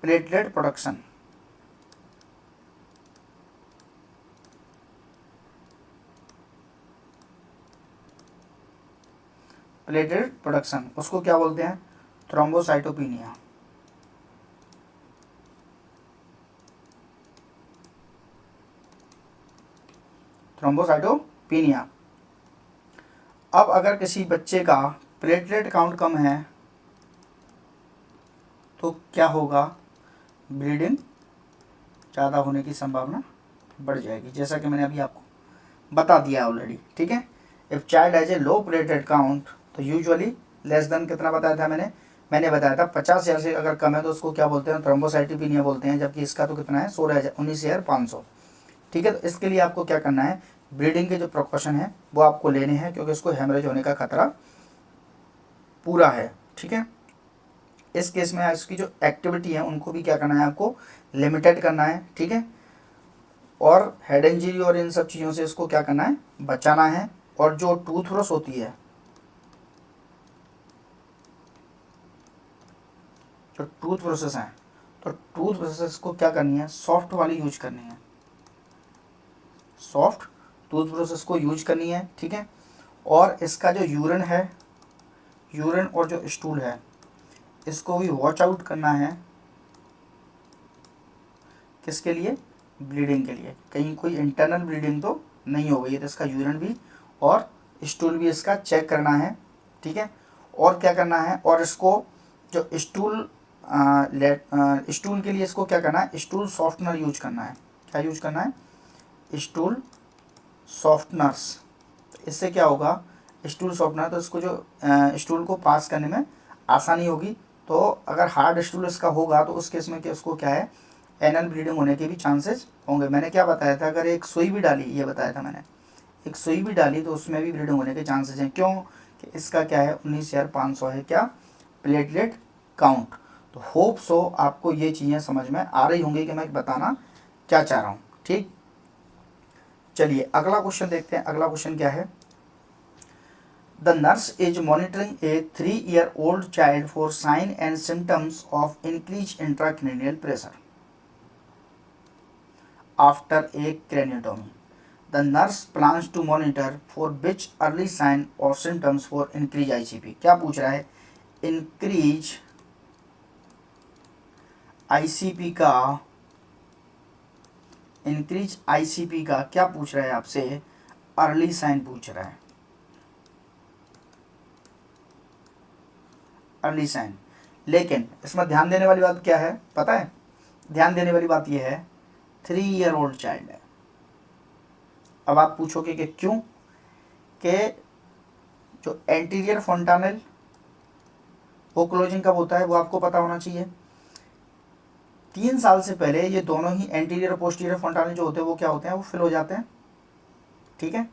platelet production. Platelet production, उसको क्या बोलते हैं, थ्रोम्बोसाइटोपिनिया। थ्रोम्बोसाइटोपिनिया। अब अगर किसी बच्चे का प्लेटलेट काउंट कम है तो क्या होगा, ब्लीडिंग ज़्यादा होने की संभावना बढ़ जाएगी, जैसा कि मैंने अभी आपको बता दिया ऑलरेडी। ठीक है, if child has a low platelet count, तो यूजुअली लेस देन कितना बताया था मैंने बताया था 50,000 से अगर कम है तो उसको क्या बोलते हैं, थ्रोम्बोसाइटोपिनिया बोलते हैं, जबकि इसका तो कितना है, 19,500। ठीक है, तो इसके लिए आपको क्या करना है, ब्लीडिंग के जो प्रिकॉशन है वो आपको लेने हैं, क्योंकि इसको हेमरेज होने का खतरा पूरा है। ठीक है, इस केस में इसकी जो एक्टिविटी है उनको भी क्या करना है, आपको लिमिटेड करना है। ठीक है, और हेड इंजरी और इन सब चीज़ों से इसको क्या करना है, बचाना है। और जो टूथ ब्रश होती है, जो टूथ ब्रशेस हैं, तो टूथ ब्रशेस को क्या करनी है, सॉफ्ट वाली यूज करनी है, सॉफ्ट टूथ ब्रशेस को यूज करनी है। ठीक है, और इसका जो यूरिन है, यूरिन और जो स्टूल है, इसको भी वॉच आउट करना है। किसके लिए, ब्लीडिंग के लिए, कहीं कोई इंटरनल ब्लीडिंग तो नहीं हो गई है, तो इसका यूरिन भी और स्टूल भी इसका चेक करना है। ठीक है, और क्या करना है, और इसको जो स्टूल के लिए इसको क्या करना है, स्टूल सॉफ्टनर यूज करना है। क्या यूज करना है, स्टूल सॉफ्टनर्स। इससे क्या होगा, स्टूल सॉफ्टनर, तो इसको जो स्टूल को पास करने में आसानी होगी। तो अगर हार्ड स्टूल इसका होगा तो उस केस में क्या, उसको क्या है, एनल ब्लीडिंग होने के भी चांसेस होंगे। मैंने क्या बताया था, अगर एक सुई भी डाली, ये बताया था मैंने, एक सुई भी डाली तो उसमें भी ब्लीडिंग होने के चांसेस हैं। क्यों, कि इसका क्या है, 19,500 है क्या, प्लेटलेट काउंट। तो होप सो आपको ये चीज़ें समझ में आ रही होंगी कि मैं बताना क्या चाह रहा हूँ। ठीक, चलिए अगला क्वेश्चन देखते हैं। अगला क्वेश्चन क्या है, the nurse is monitoring a 3-year-old child for sign and symptoms of increase intracranial pressure after a craniotomy. The nurse plans to monitor for which early sign or symptoms for increase ICP। क्या पूछ रहा है, increase ICP का, इंक्रीज ICP का क्या पूछ रहा है आपसे, अर्ली साइन पूछ रहा है, अर्ली साइन। लेकिन इसमें ध्यान देने वाली बात क्या है पता है, ध्यान देने वाली बात यह है 3-year-old चाइल्ड है। अब आप पूछोगे कि क्यों, कि जो एंटीरियर फोंटानेल वो क्लोजिंग कब होता है वो आपको पता होना चाहिए। 3 साल से पहले ये दोनों ही एंटीरियर और पोस्टीरियर फोंटानेल जो होते हैं वो क्या होते हैं, वो फिल हो जाते हैं। ठीक है,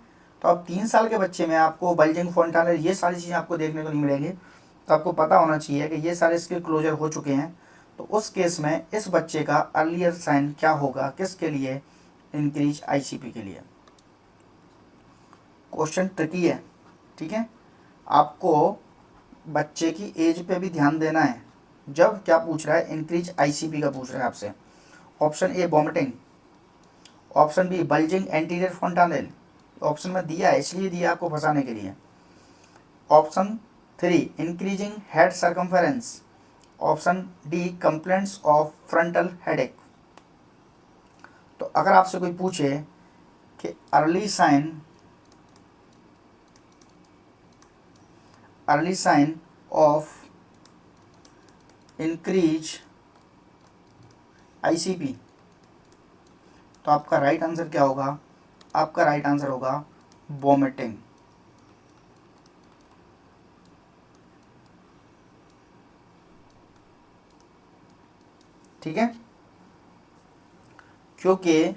तो अब 3 साल के बच्चे में आपको बल्जिंग फोंटानेल ये सारी चीज़ें आपको देखने को नहीं मिलेंगी, तो आपको पता होना चाहिए कि ये सारे इसके क्लोजर हो चुके हैं। तो उस केस में इस बच्चे का अर्लियर साइन क्या होगा, किसके लिए, इंक्रीज आईसीपी के लिए। क्वेश्चन ट्रिकी है, ठीक है, आपको बच्चे की एज पे भी ध्यान देना है। जब क्या पूछ रहा है, इंक्रीज आईसीपी का पूछ रहा है आपसे। Option A vomiting, option B bulging anterior fontanelle, option में दिया है इसलिए दिया आपको फंसाने के लिए। Option 3 increasing head circumference, option D complaints of frontal headache. तो अगर आपसे कोई पूछे कि early sign of increase ICP, तो आपका राइट आंसर क्या होगा, आपका राइट आंसर होगा वॉमिटिंग। ठीक है, क्योंकि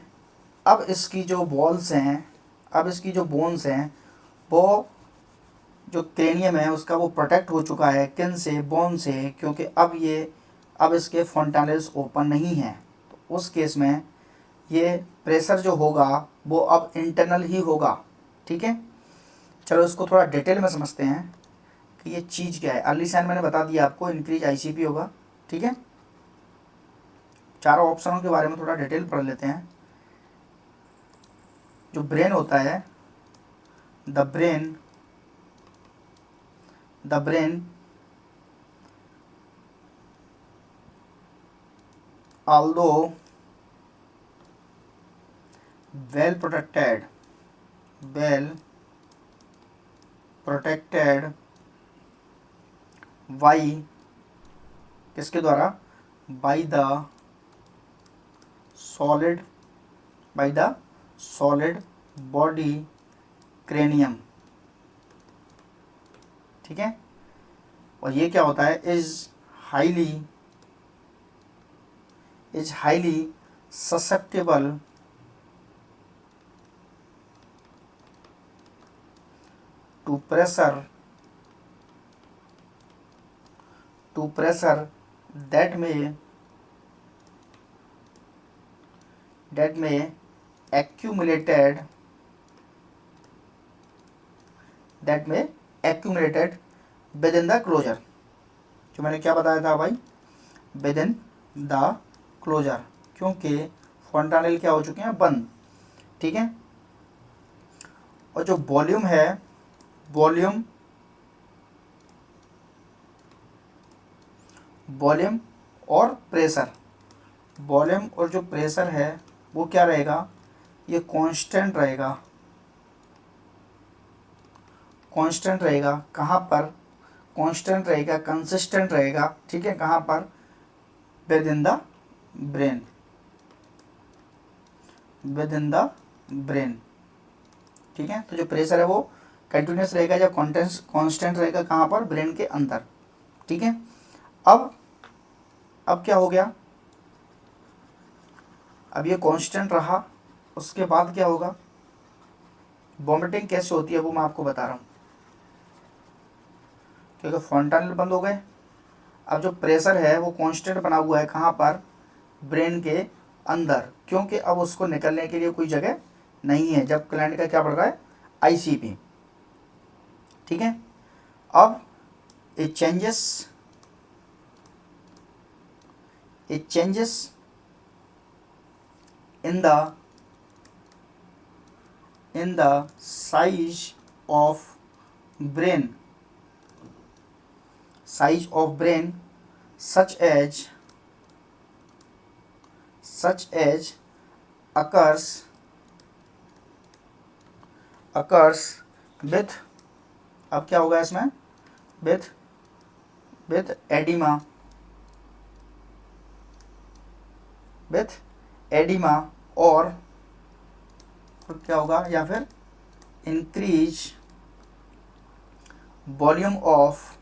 अब इसकी जो बॉल्स हैं, अब इसकी जो बोन्स हैं, वो जो क्रेनियम है उसका वो प्रोटेक्ट हो चुका है, किन से, बोन से, क्योंकि अब इसके फोंटानेल्स ओपन नहीं हैं। तो उस केस में ये प्रेशर जो होगा वो अब इंटरनल ही होगा। ठीक है, चलो इसको थोड़ा डिटेल में समझते हैं कि ये चीज़ क्या है। अर्ली साइन मैंने बता दिया आपको, इंक्रीज आईसीपी होगा। ठीक है, चारों ऑप्शनों के बारे में थोड़ा डिटेल पढ़ लेते हैं। जो ब्रेन होता है, the brain although well protected by किसके द्वारा, by the solid body cranium। ठीक है, और ये क्या होता है, is highly susceptible to pressure that may accumulated within the closure। जो मैंने क्या बताया था भाई, within the closure, क्योंकि फोंटानेल क्या हो चुके हैं, बंद। ठीक है, और जो वॉल्यूम है, वॉल्यूम और प्रेशर, वॉल्यूम और जो प्रेशर है वो क्या रहेगा, ये कांस्टेंट रहेगा। कहाँ पर कांस्टेंट रहेगा, कंसिस्टेंट रहेगा। ठीक है, कहाँ पर, विद इन द ब्रेन। ठीक है, तो जो प्रेशर है वो कंटिन्यूस रहेगा या कांस्टेंट रहेगा, कहाँ पर, ब्रेन के अंदर। ठीक है, अब क्या हो गया, अब ये कांस्टेंट रहा, उसके बाद क्या होगा, वॉमिटिंग कैसे होती है वो मैं आपको बता रहा हूँ। क्योंकि फोंटानेल बंद हो गए, अब जो प्रेशर है वो कांस्टेंट बना हुआ है, कहाँ पर, ब्रेन के अंदर, क्योंकि अब उसको निकलने के लिए कोई जगह नहीं है जब क्लाइंट का क्या बढ़ रहा है, आईसीपी। ठीक है, अब it changes in the size of brain such as occurs with, अब क्या होगा इसमें, with एडिमा और क्या होगा, या फिर increase volume of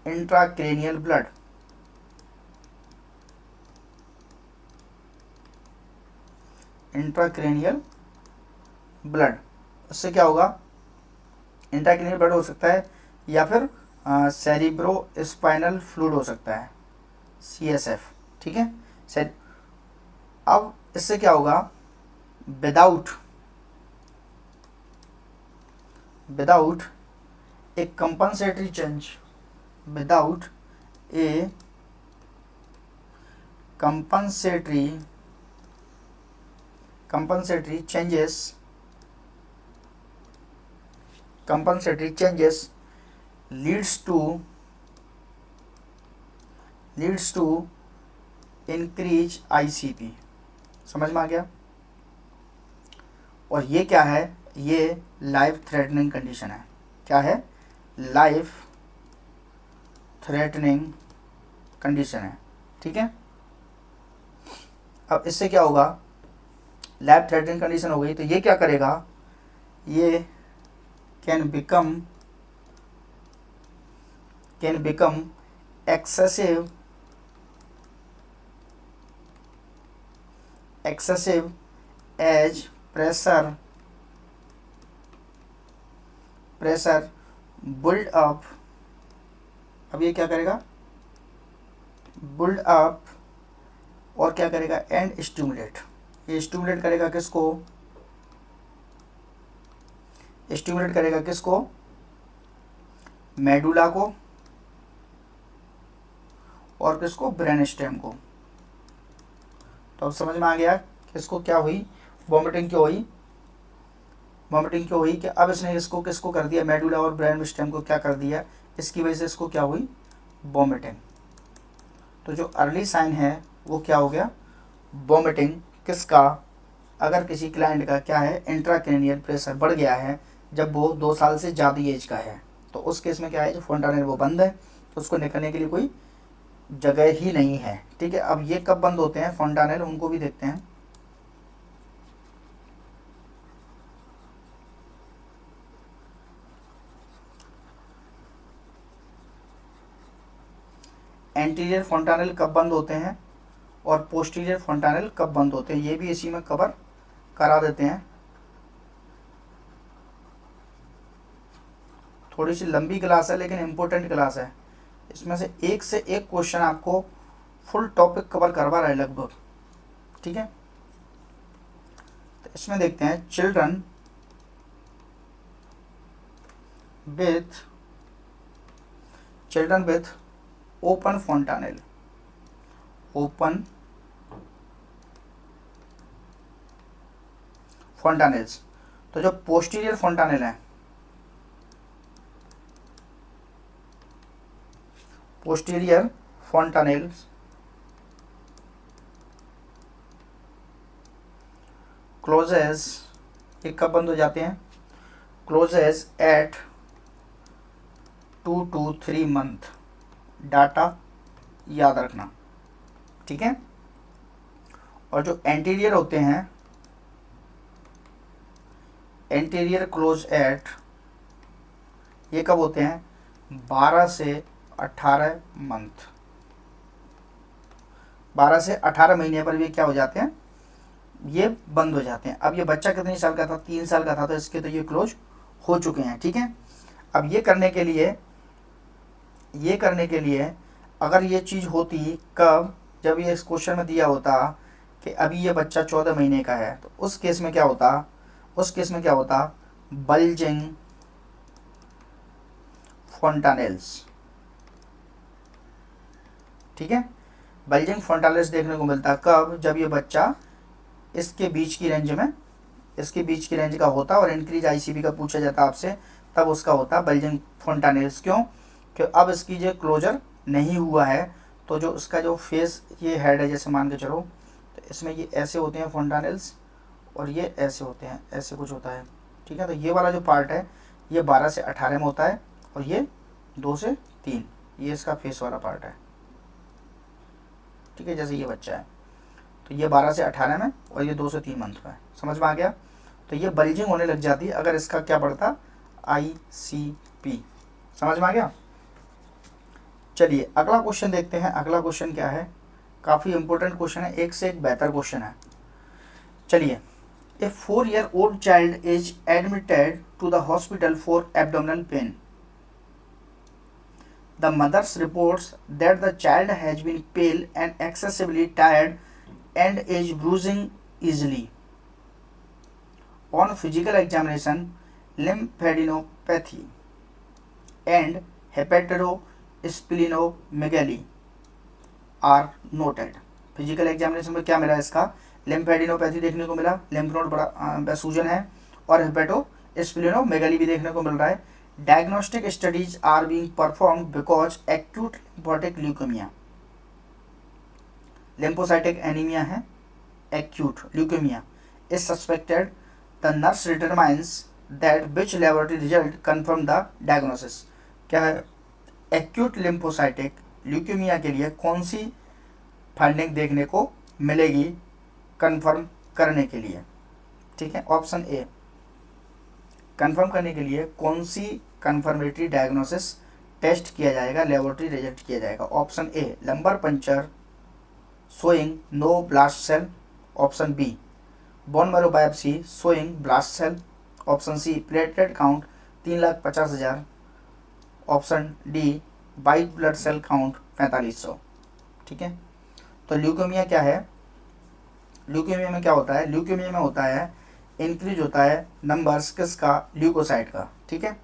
intracranial blood, intracranial blood. उससे क्या होगा, इंट्राक्रैनियल ब्लड हो सकता है या फिर सेरिब्रो स्पाइनल फ्लूइड हो सकता है, CSF, ठीक है। अब इससे क्या होगा, without A compensatory change, without A compensatory changes leads to increase ICP। समझ में आ गया। और ये क्या है, ये लाइफ थ्रेटनिंग कंडीशन है। क्या है, लाइफ थ्रेटनिंग कंडीशन है, ठीक है। अब इससे क्या होगा, लाइफ थ्रेटनिंग कंडीशन हो गई तो ये क्या करेगा, ये can become excessive as pressure build up। अब ये क्या करेगा, बुल्ड अप, और क्या करेगा, एंड स्टिमुलेट। ये स्टिमुलेट करेगा किसको, स्टिमुलेट करेगा किसको, मेडुला को, और किसको, ब्रेन स्टेम को। तो अब समझ में आ गया किसको क्या हुई, वॉमिटिंग क्यों हुई, कि अब इसने इसको किसको कर दिया, मेडुला और ब्रेन स्टेम को क्या कर दिया, इसकी वजह से इसको क्या हुई, वॉमिटिंग। तो जो अर्ली साइन है वो क्या हो गया, वॉमिटिंग। किसका, अगर किसी क्लाइंट का क्या है, इंट्राक्रैनियल प्रेशर बढ़ गया है जब वो 2 साल से ज़्यादा एज का है, तो उस केस में क्या है, जो फोंटानेल वो बंद है, तो उसको निकलने के लिए कोई जगह ही नहीं है, ठीक है। अब ये कब बंद होते हैं फोंटानेल, उनको भी देखते हैं। एंटीरियर फोंटानेल कब बंद होते हैं और पोस्टीरियर फोंटानेल कब बंद होते हैं, ये भी इसी में कवर करा देते हैं। थोड़ी सी लंबी क्लास है लेकिन इम्पोर्टेंट क्लास है, इसमें से एक क्वेश्चन आपको फुल टॉपिक कवर करवा रहा है लगभग, ठीक है। तो इसमें देखते हैं, चिल्ड्रन विथ ओपन फोंटानेल्स। तो जो पोस्टीरियर फोंटानेल है, पोस्टीरियर फोंटानेल्स क्लोजेस, ये कब बंद हो जाते हैं, closes at 2 to 3 month. Data याद रखना, ठीक है। और जो एंटीरियर होते हैं, एंटीरियर क्लोज एट, ये कब होते हैं, 12 से 18 मंथ। 12 से 18 महीने पर ये क्या हो जाते हैं, ये बंद हो जाते हैं। अब ये बच्चा कितने साल का था, 3 साल का था, तो इसके तो ये क्लोज हो चुके हैं, ठीक है। अब ये करने के लिए अगर ये चीज़ होती कब, जब ये इस क्वेश्चन में दिया होता कि अभी ये बच्चा 14 महीने का है, तो उस केस में क्या होता, बल्जिंग फोंटानेल्स, ठीक है। बल्जिंग फोंटानेल्स देखने को मिलता कब, जब ये बच्चा इसके बीच की रेंज का होता और इंक्रीज ICP का पूछा जाता आपसे, तब उसका होता बल्जिंग फोंटानेल्स। क्यों, कि अब इसकी जो क्लोजर नहीं हुआ है, तो जो उसका जो फेस, ये हेड है जैसे मान के चलो, तो इसमें ये ऐसे होते हैं फोंटानेल्स और ये ऐसे होते हैं, ऐसे कुछ होता है, ठीक है। तो ये वाला जो पार्ट है ये 12 से 18 में होता है और ये 2 से 3, ये इसका फेस वाला पार्ट है, ठीक है। जैसे ये बच्चा है तो ये 12 से 18 में और ये 2 से 3 मंथ में, समझ में आ गया। तो ये बल्जिंग होने लग जाती है अगर इसका क्या बढ़ता, ICP। समझ में आ गया। चलिए अगला क्वेश्चन देखते हैं। अगला क्वेश्चन क्या है, काफ़ी इंपॉर्टेंट क्वेश्चन है, एक से एक बेहतर क्वेश्चन है। चलिए, ए 4-year-old child is admitted to the hospital for abdominal pain. The mother reports that the child has been pale and excessively tired and is bruising easily. On physical examination, lymphadenopathy and hepatosplenomegaly are noted. Physical examination में क्या मिला इसका, लिम्फेडिनोपैथी देखने को मिला, लिम्फ नोड बड़ा सूजन है, और हेपेटोस्प्लेनोमेगाली भी देखने को मिल रहा है। Diagnostic studies are being performed because acute lymphatic leukaemia, lymphocytic anaemia है, acute leukaemia is suspected. The nurse determines that which laboratory result confirm the diagnosis. क्या है, एक्यूट लिम्फोसाइटिक ल्यूकेमिया के लिए कौन सी फाइंडिंग देखने को मिलेगी कंफर्म करने के लिए, ठीक है। ऑप्शन ए, कंफर्म करने के लिए कौन सी कंफर्मेटरी डायग्नोसिस टेस्ट किया जाएगा, लेबोरेटरी रिजल्ट किया जाएगा। Option A, lumbar puncture showing no blast cell. Option B, bone marrow biopsy showing blast cell. Option C, platelet count 3,50,000। Option D, white blood cell count 4500। ठीक है, तो ल्यूकेमिया क्या है, ल्यूकेमिया में क्या होता है, ल्यूकेमिया में होता है इंक्रीज होता है नंबर्स किसका, ल्यूकोसाइट का। ठीक है,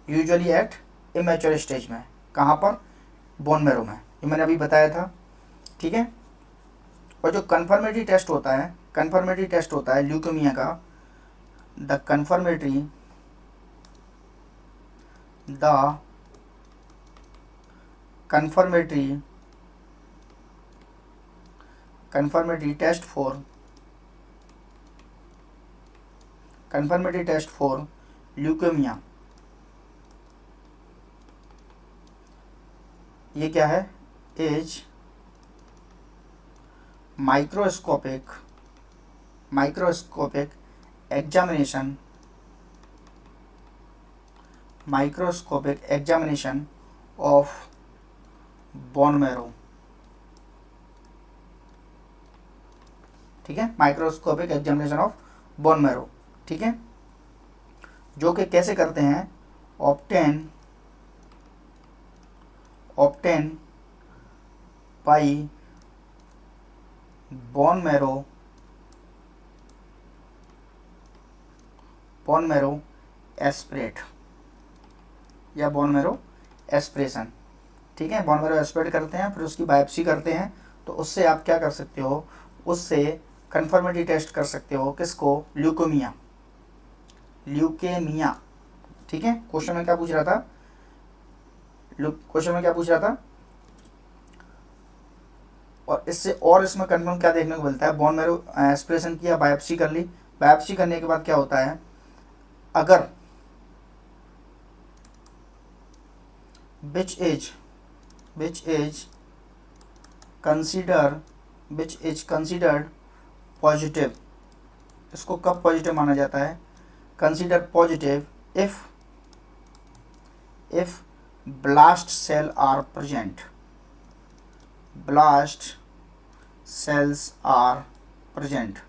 यूजुअली एट इमेच्योर स्टेज में, कहाँ पर, बोन मैरो में, ये मैंने अभी बताया था। ठीक है, और जो कन्फर्मेटरी टेस्ट होता है, कन्फर्मेटरी टेस्ट होता है ल्यूकेमिया का, the confirmatory confirmatory test for leukemia, ये क्या है, is microscopic examination of bone marrow. ठीक है, microscopic examination of bone marrow. ठीक है, जो कि कैसे करते हैं, obtain by bone marrow aspirate या बोन मैरो एस्पिरेशन। ठीक है, बोन मैरो एस्पिरेट करते हैं, फिर उसकी बायोप्सी करते हैं, तो उससे आप क्या कर सकते हो, उससे कन्फर्मेटरी टेस्ट कर सकते हो, किसको, ल्यूकेमिया। ठीक है, क्वेश्चन में क्या पूछ रहा था, और इससे और इसमें कन्फर्म क्या देखने को मिलता है, बोन मैरो एस्पिरेशन किया, बायोप्सी कर ली, बायोप्सी करने के बाद क्या होता है, अगर which is considered पॉजिटिव, इसको कब पॉजिटिव माना जाता है, consider positive if blast cell are present,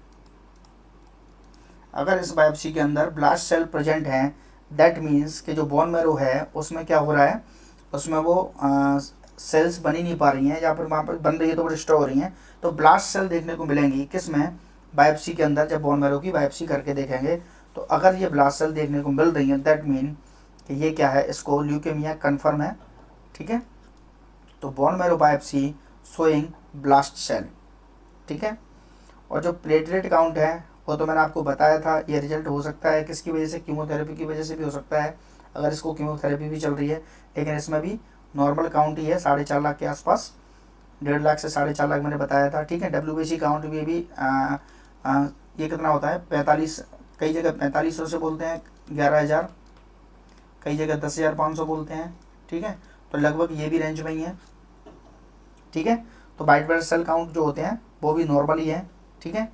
अगर इस बायोप्सी के अंदर ब्लास्ट सेल प्रेजेंट हैं, दैट मीन्स कि जो बोन मैरो है उसमें क्या हो रहा है, उसमें वो सेल्स बन ही नहीं पा रही हैं, या फिर वहाँ पर बन रही है तो वो डिस्ट्रॉय हो रही हैं, तो ब्लास्ट सेल देखने को मिलेंगी किस में, बायोप्सी के अंदर। जब बोन मैरो की बायोप्सी करके देखेंगे तो अगर ये ब्लास्ट सेल देखने को मिल रही हैं, दैट मीन कि ये क्या है, इसको ल्यूकेमिया कन्फर्म है। ठीक है, तो bone marrow biopsy showing blast cell. ठीक है, और जो प्लेटलेट काउंट है वो तो मैंने आपको बताया था, ये रिजल्ट हो सकता है किसकी वजह से, कीमोथेरेपी की वजह से भी हो सकता है, अगर इसको कीमोथेरेपी भी चल रही है, लेकिन इसमें भी नॉर्मल काउंट ही है 4.5 लाख के आसपास, 1.5 लाख से 4.5 लाख मैंने बताया था। ठीक है, WBC काउंट भी ये कितना होता है, 45, कई जगह 4500 से बोलते हैं 11,000, कई जगह 10,500 बोलते हैं। ठीक है, तो लगभग ये भी रेंज में ही है। ठीक है, तो वाइट ब्लड सेल काउंट जो होते हैं वो भी नॉर्मल ही है। ठीक है,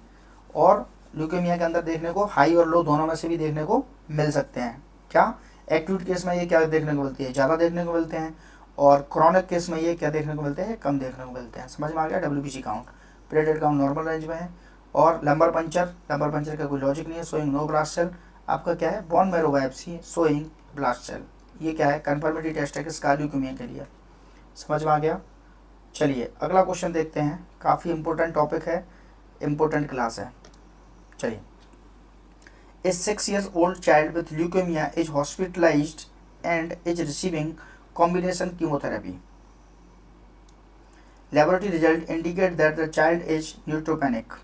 और ल्यूकेमिया के अंदर देखने को हाई और लो दोनों में से भी देखने को मिल सकते हैं। क्या एक्यूट केस में ये क्या देखने को मिलती है, ज़्यादा देखने को मिलते हैं, और क्रॉनिक केस में ये क्या देखने को मिलते हैं, कम देखने को मिलते हैं। समझ में आ गया। WBC count, platelet count normal range में है। और लंबर पंचर का कोई लॉजिक नहीं है, शोइंग नो ब्लास्ट सेल। आपका क्या है, bone marrow biopsy showing blast cell. ये क्या है, कन्फर्मेटरी टेस्ट है किसका, ल्यूकेमिया के लिए। समझ में आ गया। चलिए अगला क्वेश्चन देखते हैं, काफ़ी इंपॉर्टेंट टॉपिक है, इंपॉर्टेंट क्लास है। चलिए, A 6-year-old child with leukemia is hospitalized and is receiving combination chemotherapy. Laboratory result indicate that the child is neutropenic.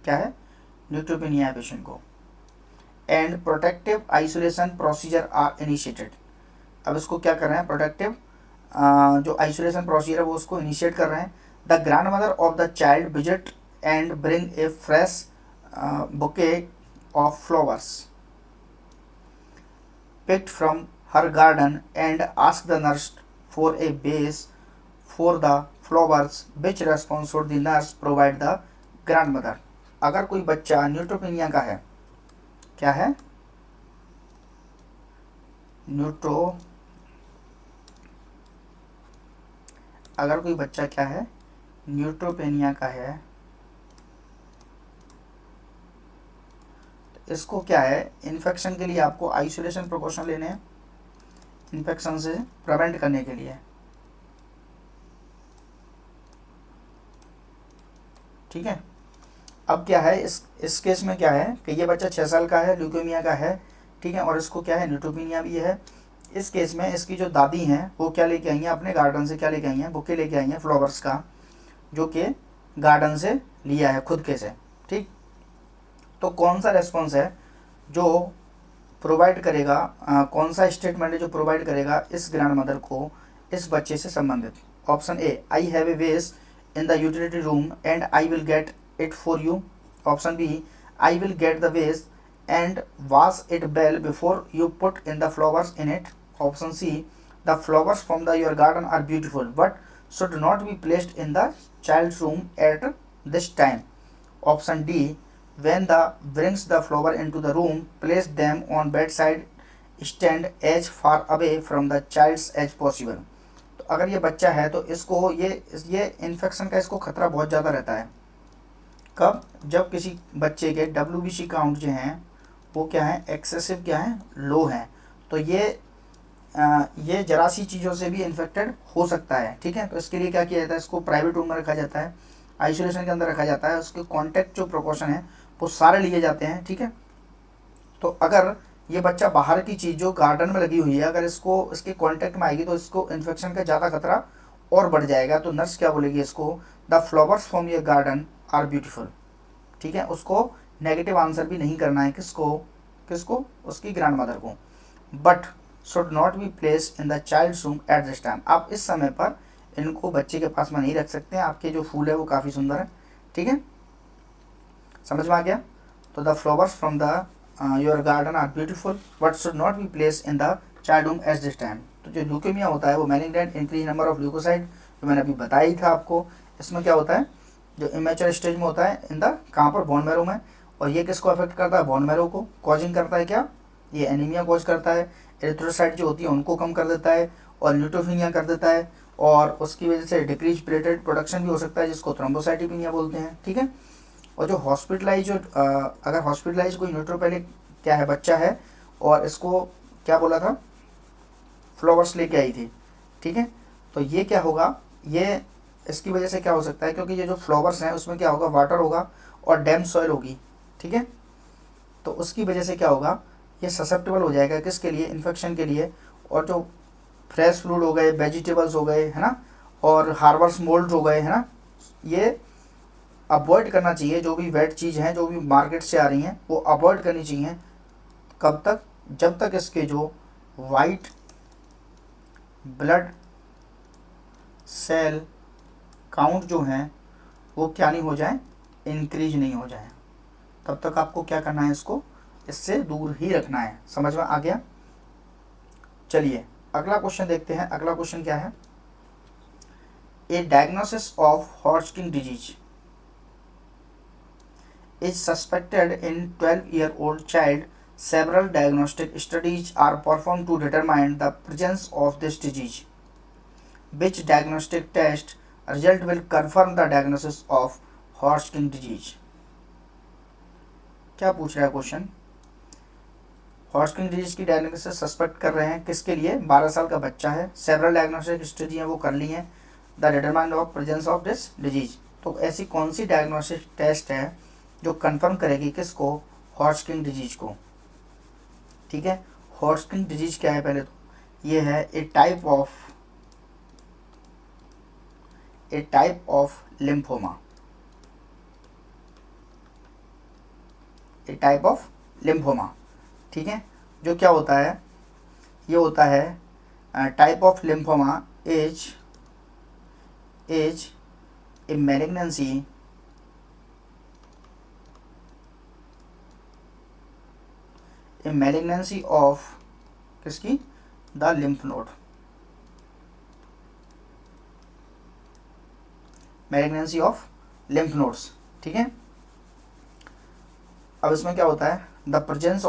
क्या है, न्यूट्रोपेनिया है पेशेंट को। And protective isolation procedure are initiated. अब इसको क्या कर रहे हैं, प्रोटेक्टिव जो आइसोलेशन प्रोसीजर है वो उसको इनिशिएट कर रहे हैं। The grand mother of the child visit and bring a fresh bouquet of flowers picked from her garden and asked the nurse for a base for the flowers, which response should the nurse provide the grandmother। अगर कोई बच्चा न्यूट्रोपेनिया का है, क्या है, अगर कोई बच्चा क्या है, न्यूट्रोपेनिया का है, इसको क्या है, इन्फेक्शन के लिए आपको आइसोलेशन प्रिकॉशन लेने हैं, इन्फेक्शन से प्रिवेंट करने के लिए। ठीक है। अब क्या है, इस केस में क्या है कि ये बच्चा 6 साल का है, ल्यूकेमिया का है, ठीक है, और इसको क्या है, न्यूट्रोपेनिया भी है। इस केस में इसकी जो दादी हैं वो क्या लेके आई हैं, अपने गार्डन से क्या लेके आई हैं, बुके लेके आई हैं फ्लावर्स का, जो कि गार्डन से लिया है खुद के से। ठीक, तो कौन सा रेस्पॉन्स है जो प्रोवाइड करेगा, कौन सा स्टेटमेंट है जो प्रोवाइड करेगा इस ग्रैंड मदर को इस बच्चे से संबंधित। Option A, I have a vase in the utility room and I will get it for you. Option B, I will get the vase and wash it well before you put in the flowers in it. Option C, the flowers from the your garden are beautiful but should not be placed in the child's room at this time. Option D, when the brings the flower into the room, place them on bedside stand as far away from the child's as possible। तो अगर ये बच्चा है तो इसको ये इन्फेक्शन का इसको खतरा बहुत ज़्यादा रहता है। कब, जब किसी बच्चे के WBC काउंट जो हैं वो क्या है, एक्सेसिव क्या है, लो हैं, तो ये जरा सी चीज़ों से भी इन्फेक्टेड हो सकता है। ठीक है, तो इसके लिए क्या किया जाता है, इसको प्राइवेट रूम में रखा जाता है, आइसोलेशन के अंदर रखा जाता है, उसके कॉन्टैक्ट जो प्रिकॉशन है वो सारे लिए जाते हैं। ठीक है, तो अगर ये बच्चा बाहर की चीज़ जो गार्डन में लगी हुई है अगर इसको इसके कांटेक्ट में आएगी तो इसको इन्फेक्शन का ज़्यादा खतरा और बढ़ जाएगा। तो नर्स क्या बोलेगी इसको, the flowers from your garden are beautiful. ठीक है, उसको नेगेटिव आंसर भी नहीं करना है, किसको उसकी ग्रैंड मदर को। But should not be place in the child's room at this time. आप इस समय पर इनको बच्चे के पास में नहीं रख सकते हैं, आपके जो फूल है वो काफ़ी सुंदर है। ठीक है, समझ में आ गया। तो the flowers from the your garden are beautiful but should not be place in the child room at this time. तो जो ल्यूकेमिया होता है वो malignant increase number of leukocyte, जो मैंने अभी बताया ही था आपको। इसमें क्या होता है, जो इमेच्योर स्टेज में होता है इन द कहाँ पर, बोन मैरो में, और ये किसको अफेक्ट करता है, बोन मैरो को। कॉजिंग करता है क्या, ये एनीमिया कॉज करता है, एरिथ्रोसाइट जो होती है उनको कम कर देता है और न्यूट्रोफिनिया कर देता है, और उसकी वजह से डिक्रीज प्लेटलेट प्रोडक्शन भी हो सकता है जिसको थ्रोम्बोसाइटोपेनिया बोलते हैं। ठीक है, और जो हॉस्पिटलाइज अगर हॉस्पिटलाइज कोई न्यूट्रोपेनिक क्या है बच्चा है और इसको क्या बोला था, फ्लावर्स लेके आई थी। ठीक है, तो ये क्या होगा, ये इसकी वजह से क्या हो सकता है, क्योंकि ये जो फ्लावर्स हैं उसमें क्या होगा, वाटर होगा और डैम सॉइल होगी। ठीक है, तो उसकी वजह से क्या होगा, ये ससेप्टेबल हो जाएगा किसके लिए, इन्फेक्शन के लिए। और जो फ्रेश फ्रूट हो गए, वेजिटेबल्स हो गए, है ना, और हार्बर्स मोल्ड हो गए, है ना, ये अवॉइड करना चाहिए। जो भी वेट चीज़ हैं, जो भी मार्केट से आ रही हैं, वो अवॉइड करनी चाहिए। कब तक, जब तक इसके जो वाइट ब्लड सेल काउंट जो हैं वो क्या नहीं हो जाए, इंक्रीज नहीं हो जाए, तब तक आपको क्या करना है, इसको इससे दूर ही रखना है। समझ में आ गया। चलिए अगला क्वेश्चन देखते हैं। अगला क्वेश्चन क्या है, a diagnosis of Hodgkin disease is suspected in 12-year-old child, several diagnostic studies are performed to determine the presence of this disease. Which diagnostic test result will confirm the diagnosis of Hodgkin disease? क्या पूछ रहा है क्वेश्चन? हॉटस्किन डिजीज की डायग्नोसिस सस्पेक्ट कर रहे हैं किसके लिए? 12 साल का बच्चा है, सेवरल डायग्नोस्टिक स्टडी हैं वो कर ली हैं, the determined of presence of this disease. तो ऐसी कौन सी डायग्नोस्टिक टेस्ट है जो कंफर्म करेगी किसको? हॉटस्किन डिजीज को। ठीक है, हॉटस्किन डिजीज क्या है? पहले तो ये है a type of lymphoma, a type of lymphoma. ठीक है, जो क्या होता है, ये होता है type of lymphoma is a malignancy of किसकी? The lymph node, malignancy of lymph nodes. ठीक है, अब इसमें क्या होता है? द प्रेजेंस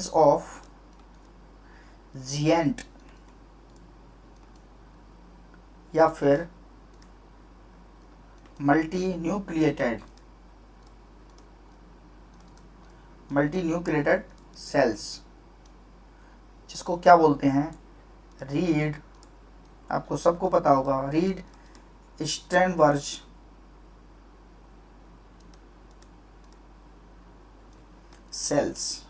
ऑफ जिएंट या फिर मल्टी न्यूक्लिएटेड सेल्स, जिसको क्या बोलते हैं? रीड, आपको सबको पता होगा, रीड स्टेनबर्ग सेल्स।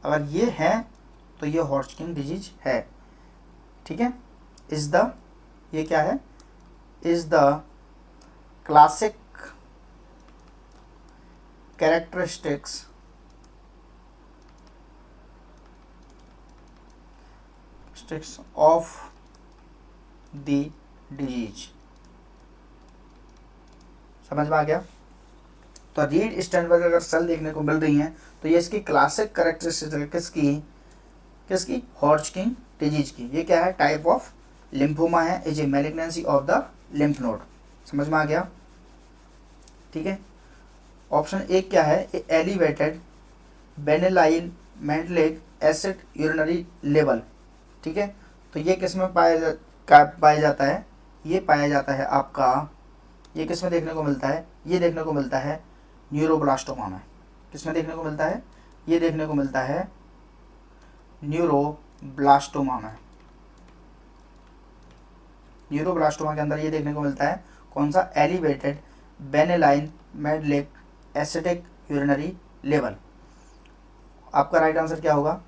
अगर ये है तो ये हॉटस्किन डिजीज है। ठीक है, ये क्या है? Is the classic characteristics of the disease. समझ में आ गया? तो रीड स्टेनबर्ग अगर सेल देखने को मिल रही हैं तो ये इसकी क्लासिक कैरेक्टरिस्टिक है किसकी? हॉटस्किन डिजीज की। ये क्या है? टाइप ऑफ लिम्फोमा है, is a malignancy of the lymph node. समझ में आ गया? ठीक है, ऑप्शन एक क्या है? Elevated vanillylmandelic acid urinary level. ठीक है, तो ये किस में पाया जाता है? ये पाया जाता है आपका, ये किस में देखने को मिलता है? ये देखने को मिलता है न्यूरोब्लास्टोमा में। किस में देखने को मिलता है? ये देखने को मिलता है न्यूरोब्लास्टोमा में। न्यूरोब्लास्टोमा के अंदर ये देखने को मिलता है कौन सा? Elevated vanillylmandelic acidic urinary level. आपका राइट आंसर क्या होगा?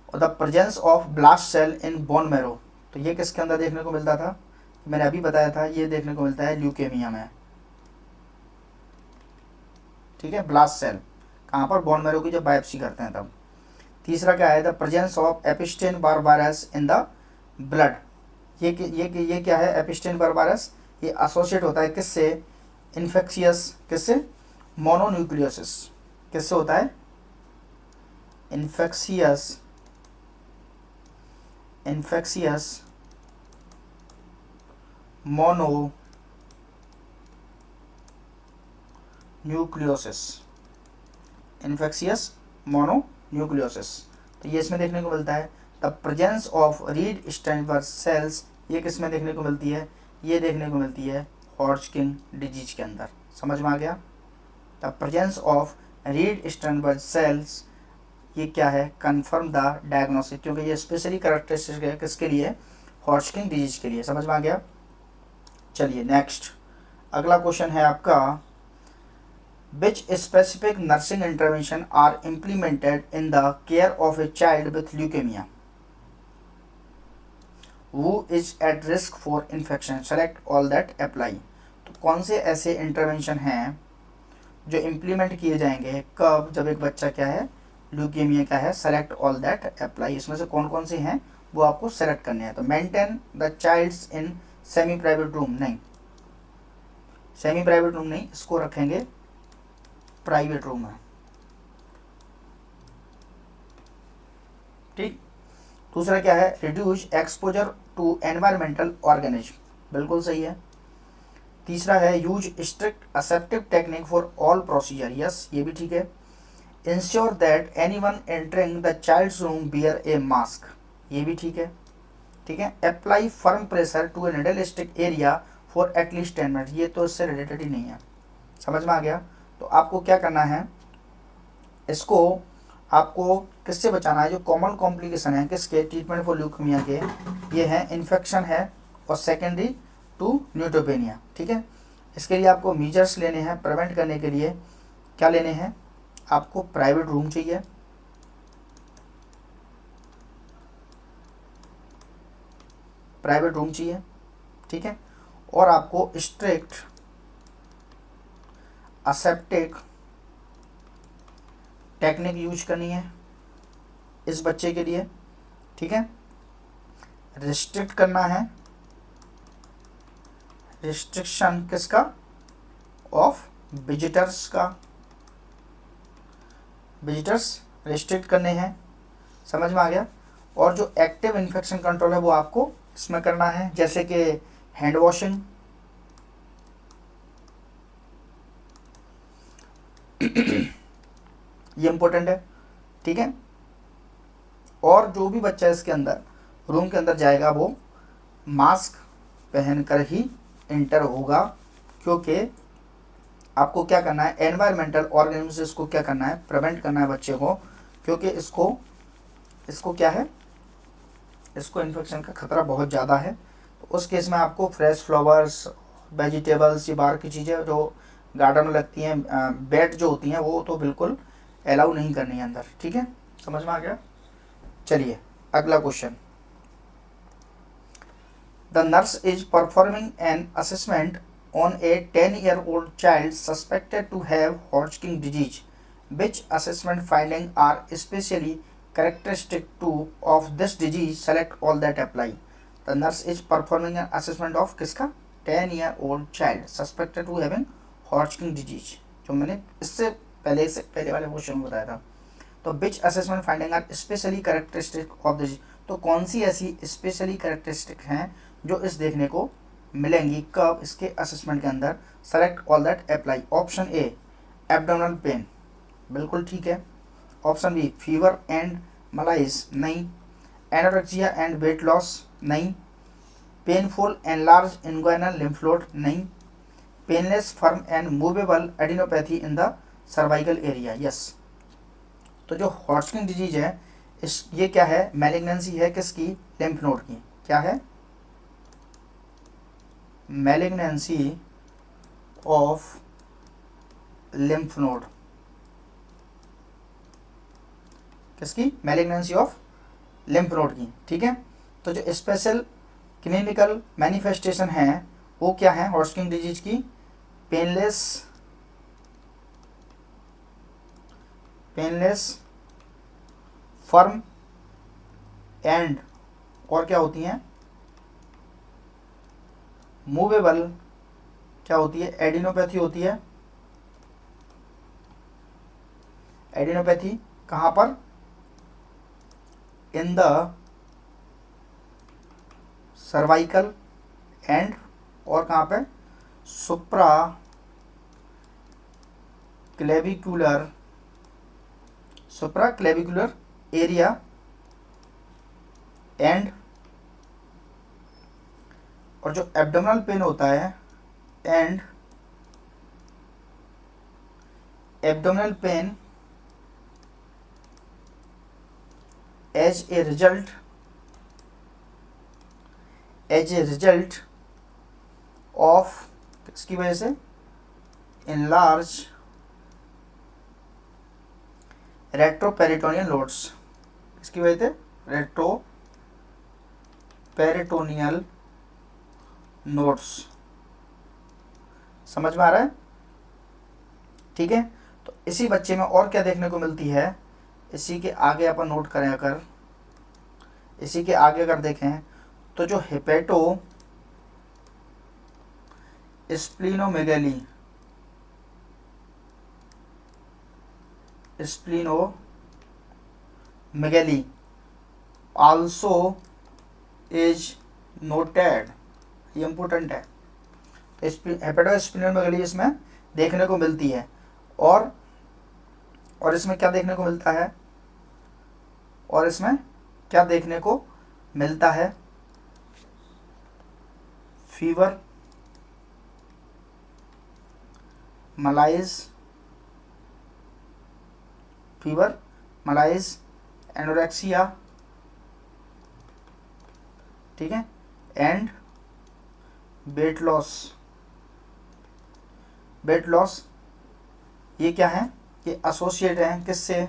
The presence of blast cell in bone marrow. तो ये किसके अंदर देखने को मिलता था? मैंने अभी बताया था, ये देखने को मिलता है ल्यूकेमिया में। ठीक है, ब्लास्ट सेल कहाँ पर? बोन मैरो की जब बायोप्सी करते हैं तब। तीसरा क्या है? द प्रेजेंस ऑफ एपिस्टेन बारबारस इन द ब्लड। ये क्या है? एपिस्टेन बारबारस ये एसोसिएट होता है किससे? इन्फेक्शियस, किससे? मोनोन्यूक्लियोसिस। किससे होता है? Infectious mononucleosis. तो ये इसमें देखने को मिलता है। The presence of Reed Sternberg cells, ये किस में देखने को मिलती है? ये देखने को मिलती है हॉटस्किन डिजीज के अंदर। समझ में आ गया? The presence of Reed Sternberg cells, ये क्या है? कंफर्म द डायग्नोसिस, क्योंकि ये स्पेशली कैरेक्टरिस्टिक है किसके लिए? हॉटस्किन डिजीज के लिए। समझ में आ गया? चलिए नेक्स्ट, अगला क्वेश्चन है आपका, which specific nursing intervention are implemented in the care of a child with leukaemia who is at risk for infection, select all that apply। तो कौन से ऐसे इंटरवेंशन हैं जो इम्प्लीमेंट किए जाएंगे कब? जब एक बच्चा क्या है? ल्यूकेमिया का है। सेलेक्ट ऑल दैट अप्लाई, इसमें से कौन कौन से हैं वो आपको सेलेक्ट करने हैं। तो maintain the child's in semi private room, नहीं, सेमी प्राइवेट रूम नहीं, इसको रखेंगे प्राइवेट रूम में। ठीक, दूसरा क्या है, reduce exposure to environmental organism, बिल्कुल सही है। तीसरा है use strict aseptic technique for all procedure, yes ये भी ठीक है। Ensure that anyone entering the child's room wear a mask, ये भी ठीक है। ठीक है। Apply firm pressure to a needle stick area for at least 10 minute, ये तो इससे रिलेटेड ही नहीं है, समझ में आ गया। तो आपको क्या करना है, इसको आपको किससे बचाना है, जो कॉमन कॉम्प्लिकेशन है किसके, ट्रीटमेंट फॉर ल्यूकेमिया के, ये है इन्फेक्शन है और सेकेंडरी टू न्यूट्रोपेनिया। ठीक है। इसके लिए आपको मीजर्स लेने हैं प्रिवेंट करने के लिए, क्या लेने हैं, आपको प्राइवेट रूम चाहिए, प्राइवेट रूम चाहिए। ठीक है। और आपको स्ट्रिक्ट असेप्टिक टेक्निक यूज करनी है इस बच्चे के लिए। ठीक है। रिस्ट्रिक्ट करना है, रिस्ट्रिक्शन किसका, ऑफ विजिटर्स का, विजिटर्स रिस्ट्रिक्ट करने हैं, समझ में आ गया। और जो एक्टिव इन्फेक्शन कंट्रोल है वो आपको इसमें करना है, जैसे कि हैंड वॉशिंग, ये इंपॉर्टेंट है। ठीक है। और जो भी बच्चा इसके अंदर रूम के अंदर जाएगा वो मास्क पहनकर ही इंटर होगा, क्योंकि आपको क्या करना है, एनवायरमेंटल ऑर्गेनिज्म से इसको क्या करना है, प्रिवेंट करना है बच्चे को, क्योंकि इसको क्या है, इसको इन्फेक्शन का खतरा बहुत ज़्यादा है। तो उस केस में आपको फ्रेश फ्लावर्स, वेजिटेबल्स, ये बाहर की चीज़ें जो गार्डन में लगती हैं, बेड जो होती हैं, वो तो बिल्कुल अलाउ नहीं करनी है अंदर। ठीक है, समझ में आ गया। चलिए अगला question, the nurse is performing an assessment on a 10-year-old child suspected to have Hodgkin disease. Which assessment findings are especially characteristic to of this disease? Select all that apply. The nurse is performing an assessment of किसका, 10-year-old child suspected to having Hodgkin disease, जो मैंने इससे पहले वाले क्वेश्चन में बताया था। तो which assessment findings are especially characteristic of this, तो कौन सी ऐसी स्पेशली कैरेक्टरिस्टिक हैं जो इस देखने को मिलेंगी, कब, इसके असेसमेंट के अंदर। Select all that apply. Option A abdominal pain, बिल्कुल ठीक है। Option B fever and malaise, नहीं। एनोरेक्सिया एंड वेट लॉस, नहीं। Painful and large inguinal lymph node, नहीं। Painless firm and movable adenopathy in the cervical area, yes. तो जो हॉटकिन डिजीज है ये क्या है, मैलिग्नेंसी है किसकी, लिम्फ नोड की, क्या है, मैलिग्नेंसी ऑफ लिम्फ नोड, किसकी, मैलिग्नेंसी ऑफ लिम्फ नोड की। ठीक है। तो जो स्पेशल क्लिनिकल मैनिफेस्टेशन है वो क्या है हॉटकिन डिजीज की, पेनलेस फर्म एंड, और क्या होती हैं, मूवेबल, क्या होती है, एडिनोपैथी होती है। एडिनोपैथी कहाँ पर, इन द सर्वाइकल एंड, और कहाँ पे, सुप्रा क्लेविकुलर एरिया एंड, और जो एब्डोमिनल पेन होता है and abdominal pain as a result of, किसकी वजह से, इनलार्ज रेट्रोपेरिटोनियल नोड्स, किसकी वजह से, रेट्रोपेरिटोनियल नोट्स, समझ में आ रहा है। ठीक है। तो इसी बच्चे में और क्या देखने को मिलती है, इसी के आगे अपन नोट करें, अगर इसी के आगे अगर देखें तो जो हेपेटो स्प्लीनोमेगली आल्सो इज नोटेड, ये इम्पोर्टेंट है। हेपेटोस्प्लेनोमेगाली इसमें देखने को मिलती है। और इसमें क्या देखने को मिलता है, और इसमें क्या देखने को मिलता है, फीवर, मलाइज, एनोरेक्सिया, ठीक है, एंड वेट लॉस। ये क्या है, ये एसोसिएट है किससे,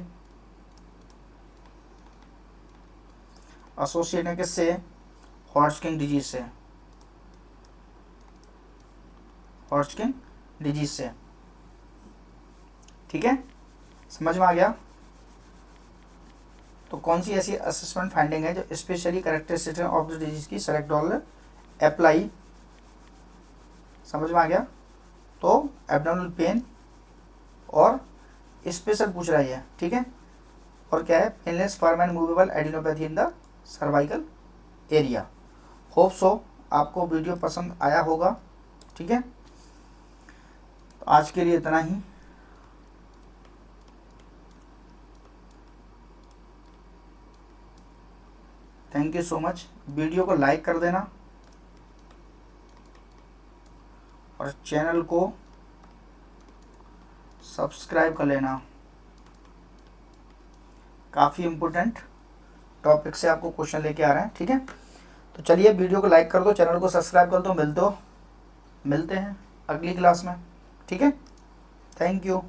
हॉटस्किन डिजीज से, ठीक है, समझ में आ गया। तो कौन सी ऐसी असेसमेंट फाइंडिंग है जो specially characteristic of the disease की सेलेक्ट ऑल अप्लाई, समझ में आ गया। तो एब्डोमिनल पेन और स्पेशल पूछ रहा है, ठीक है, और क्या है, painless firm and movable adenopathy in the cervical area. Hope so आपको वीडियो पसंद आया होगा, ठीक है। तो आज के लिए इतना ही। Thank you so much. Video को लाइक कर देना और चैनल को सब्सक्राइब कर लेना। काफ़ी इम्पोर्टेंट टॉपिक से आपको क्वेश्चन लेके आ रहे हैं, ठीक है। तो चलिए वीडियो को लाइक कर दो, चैनल को सब्सक्राइब कर दो। मिलते हैं अगली क्लास में, ठीक है। Thank you.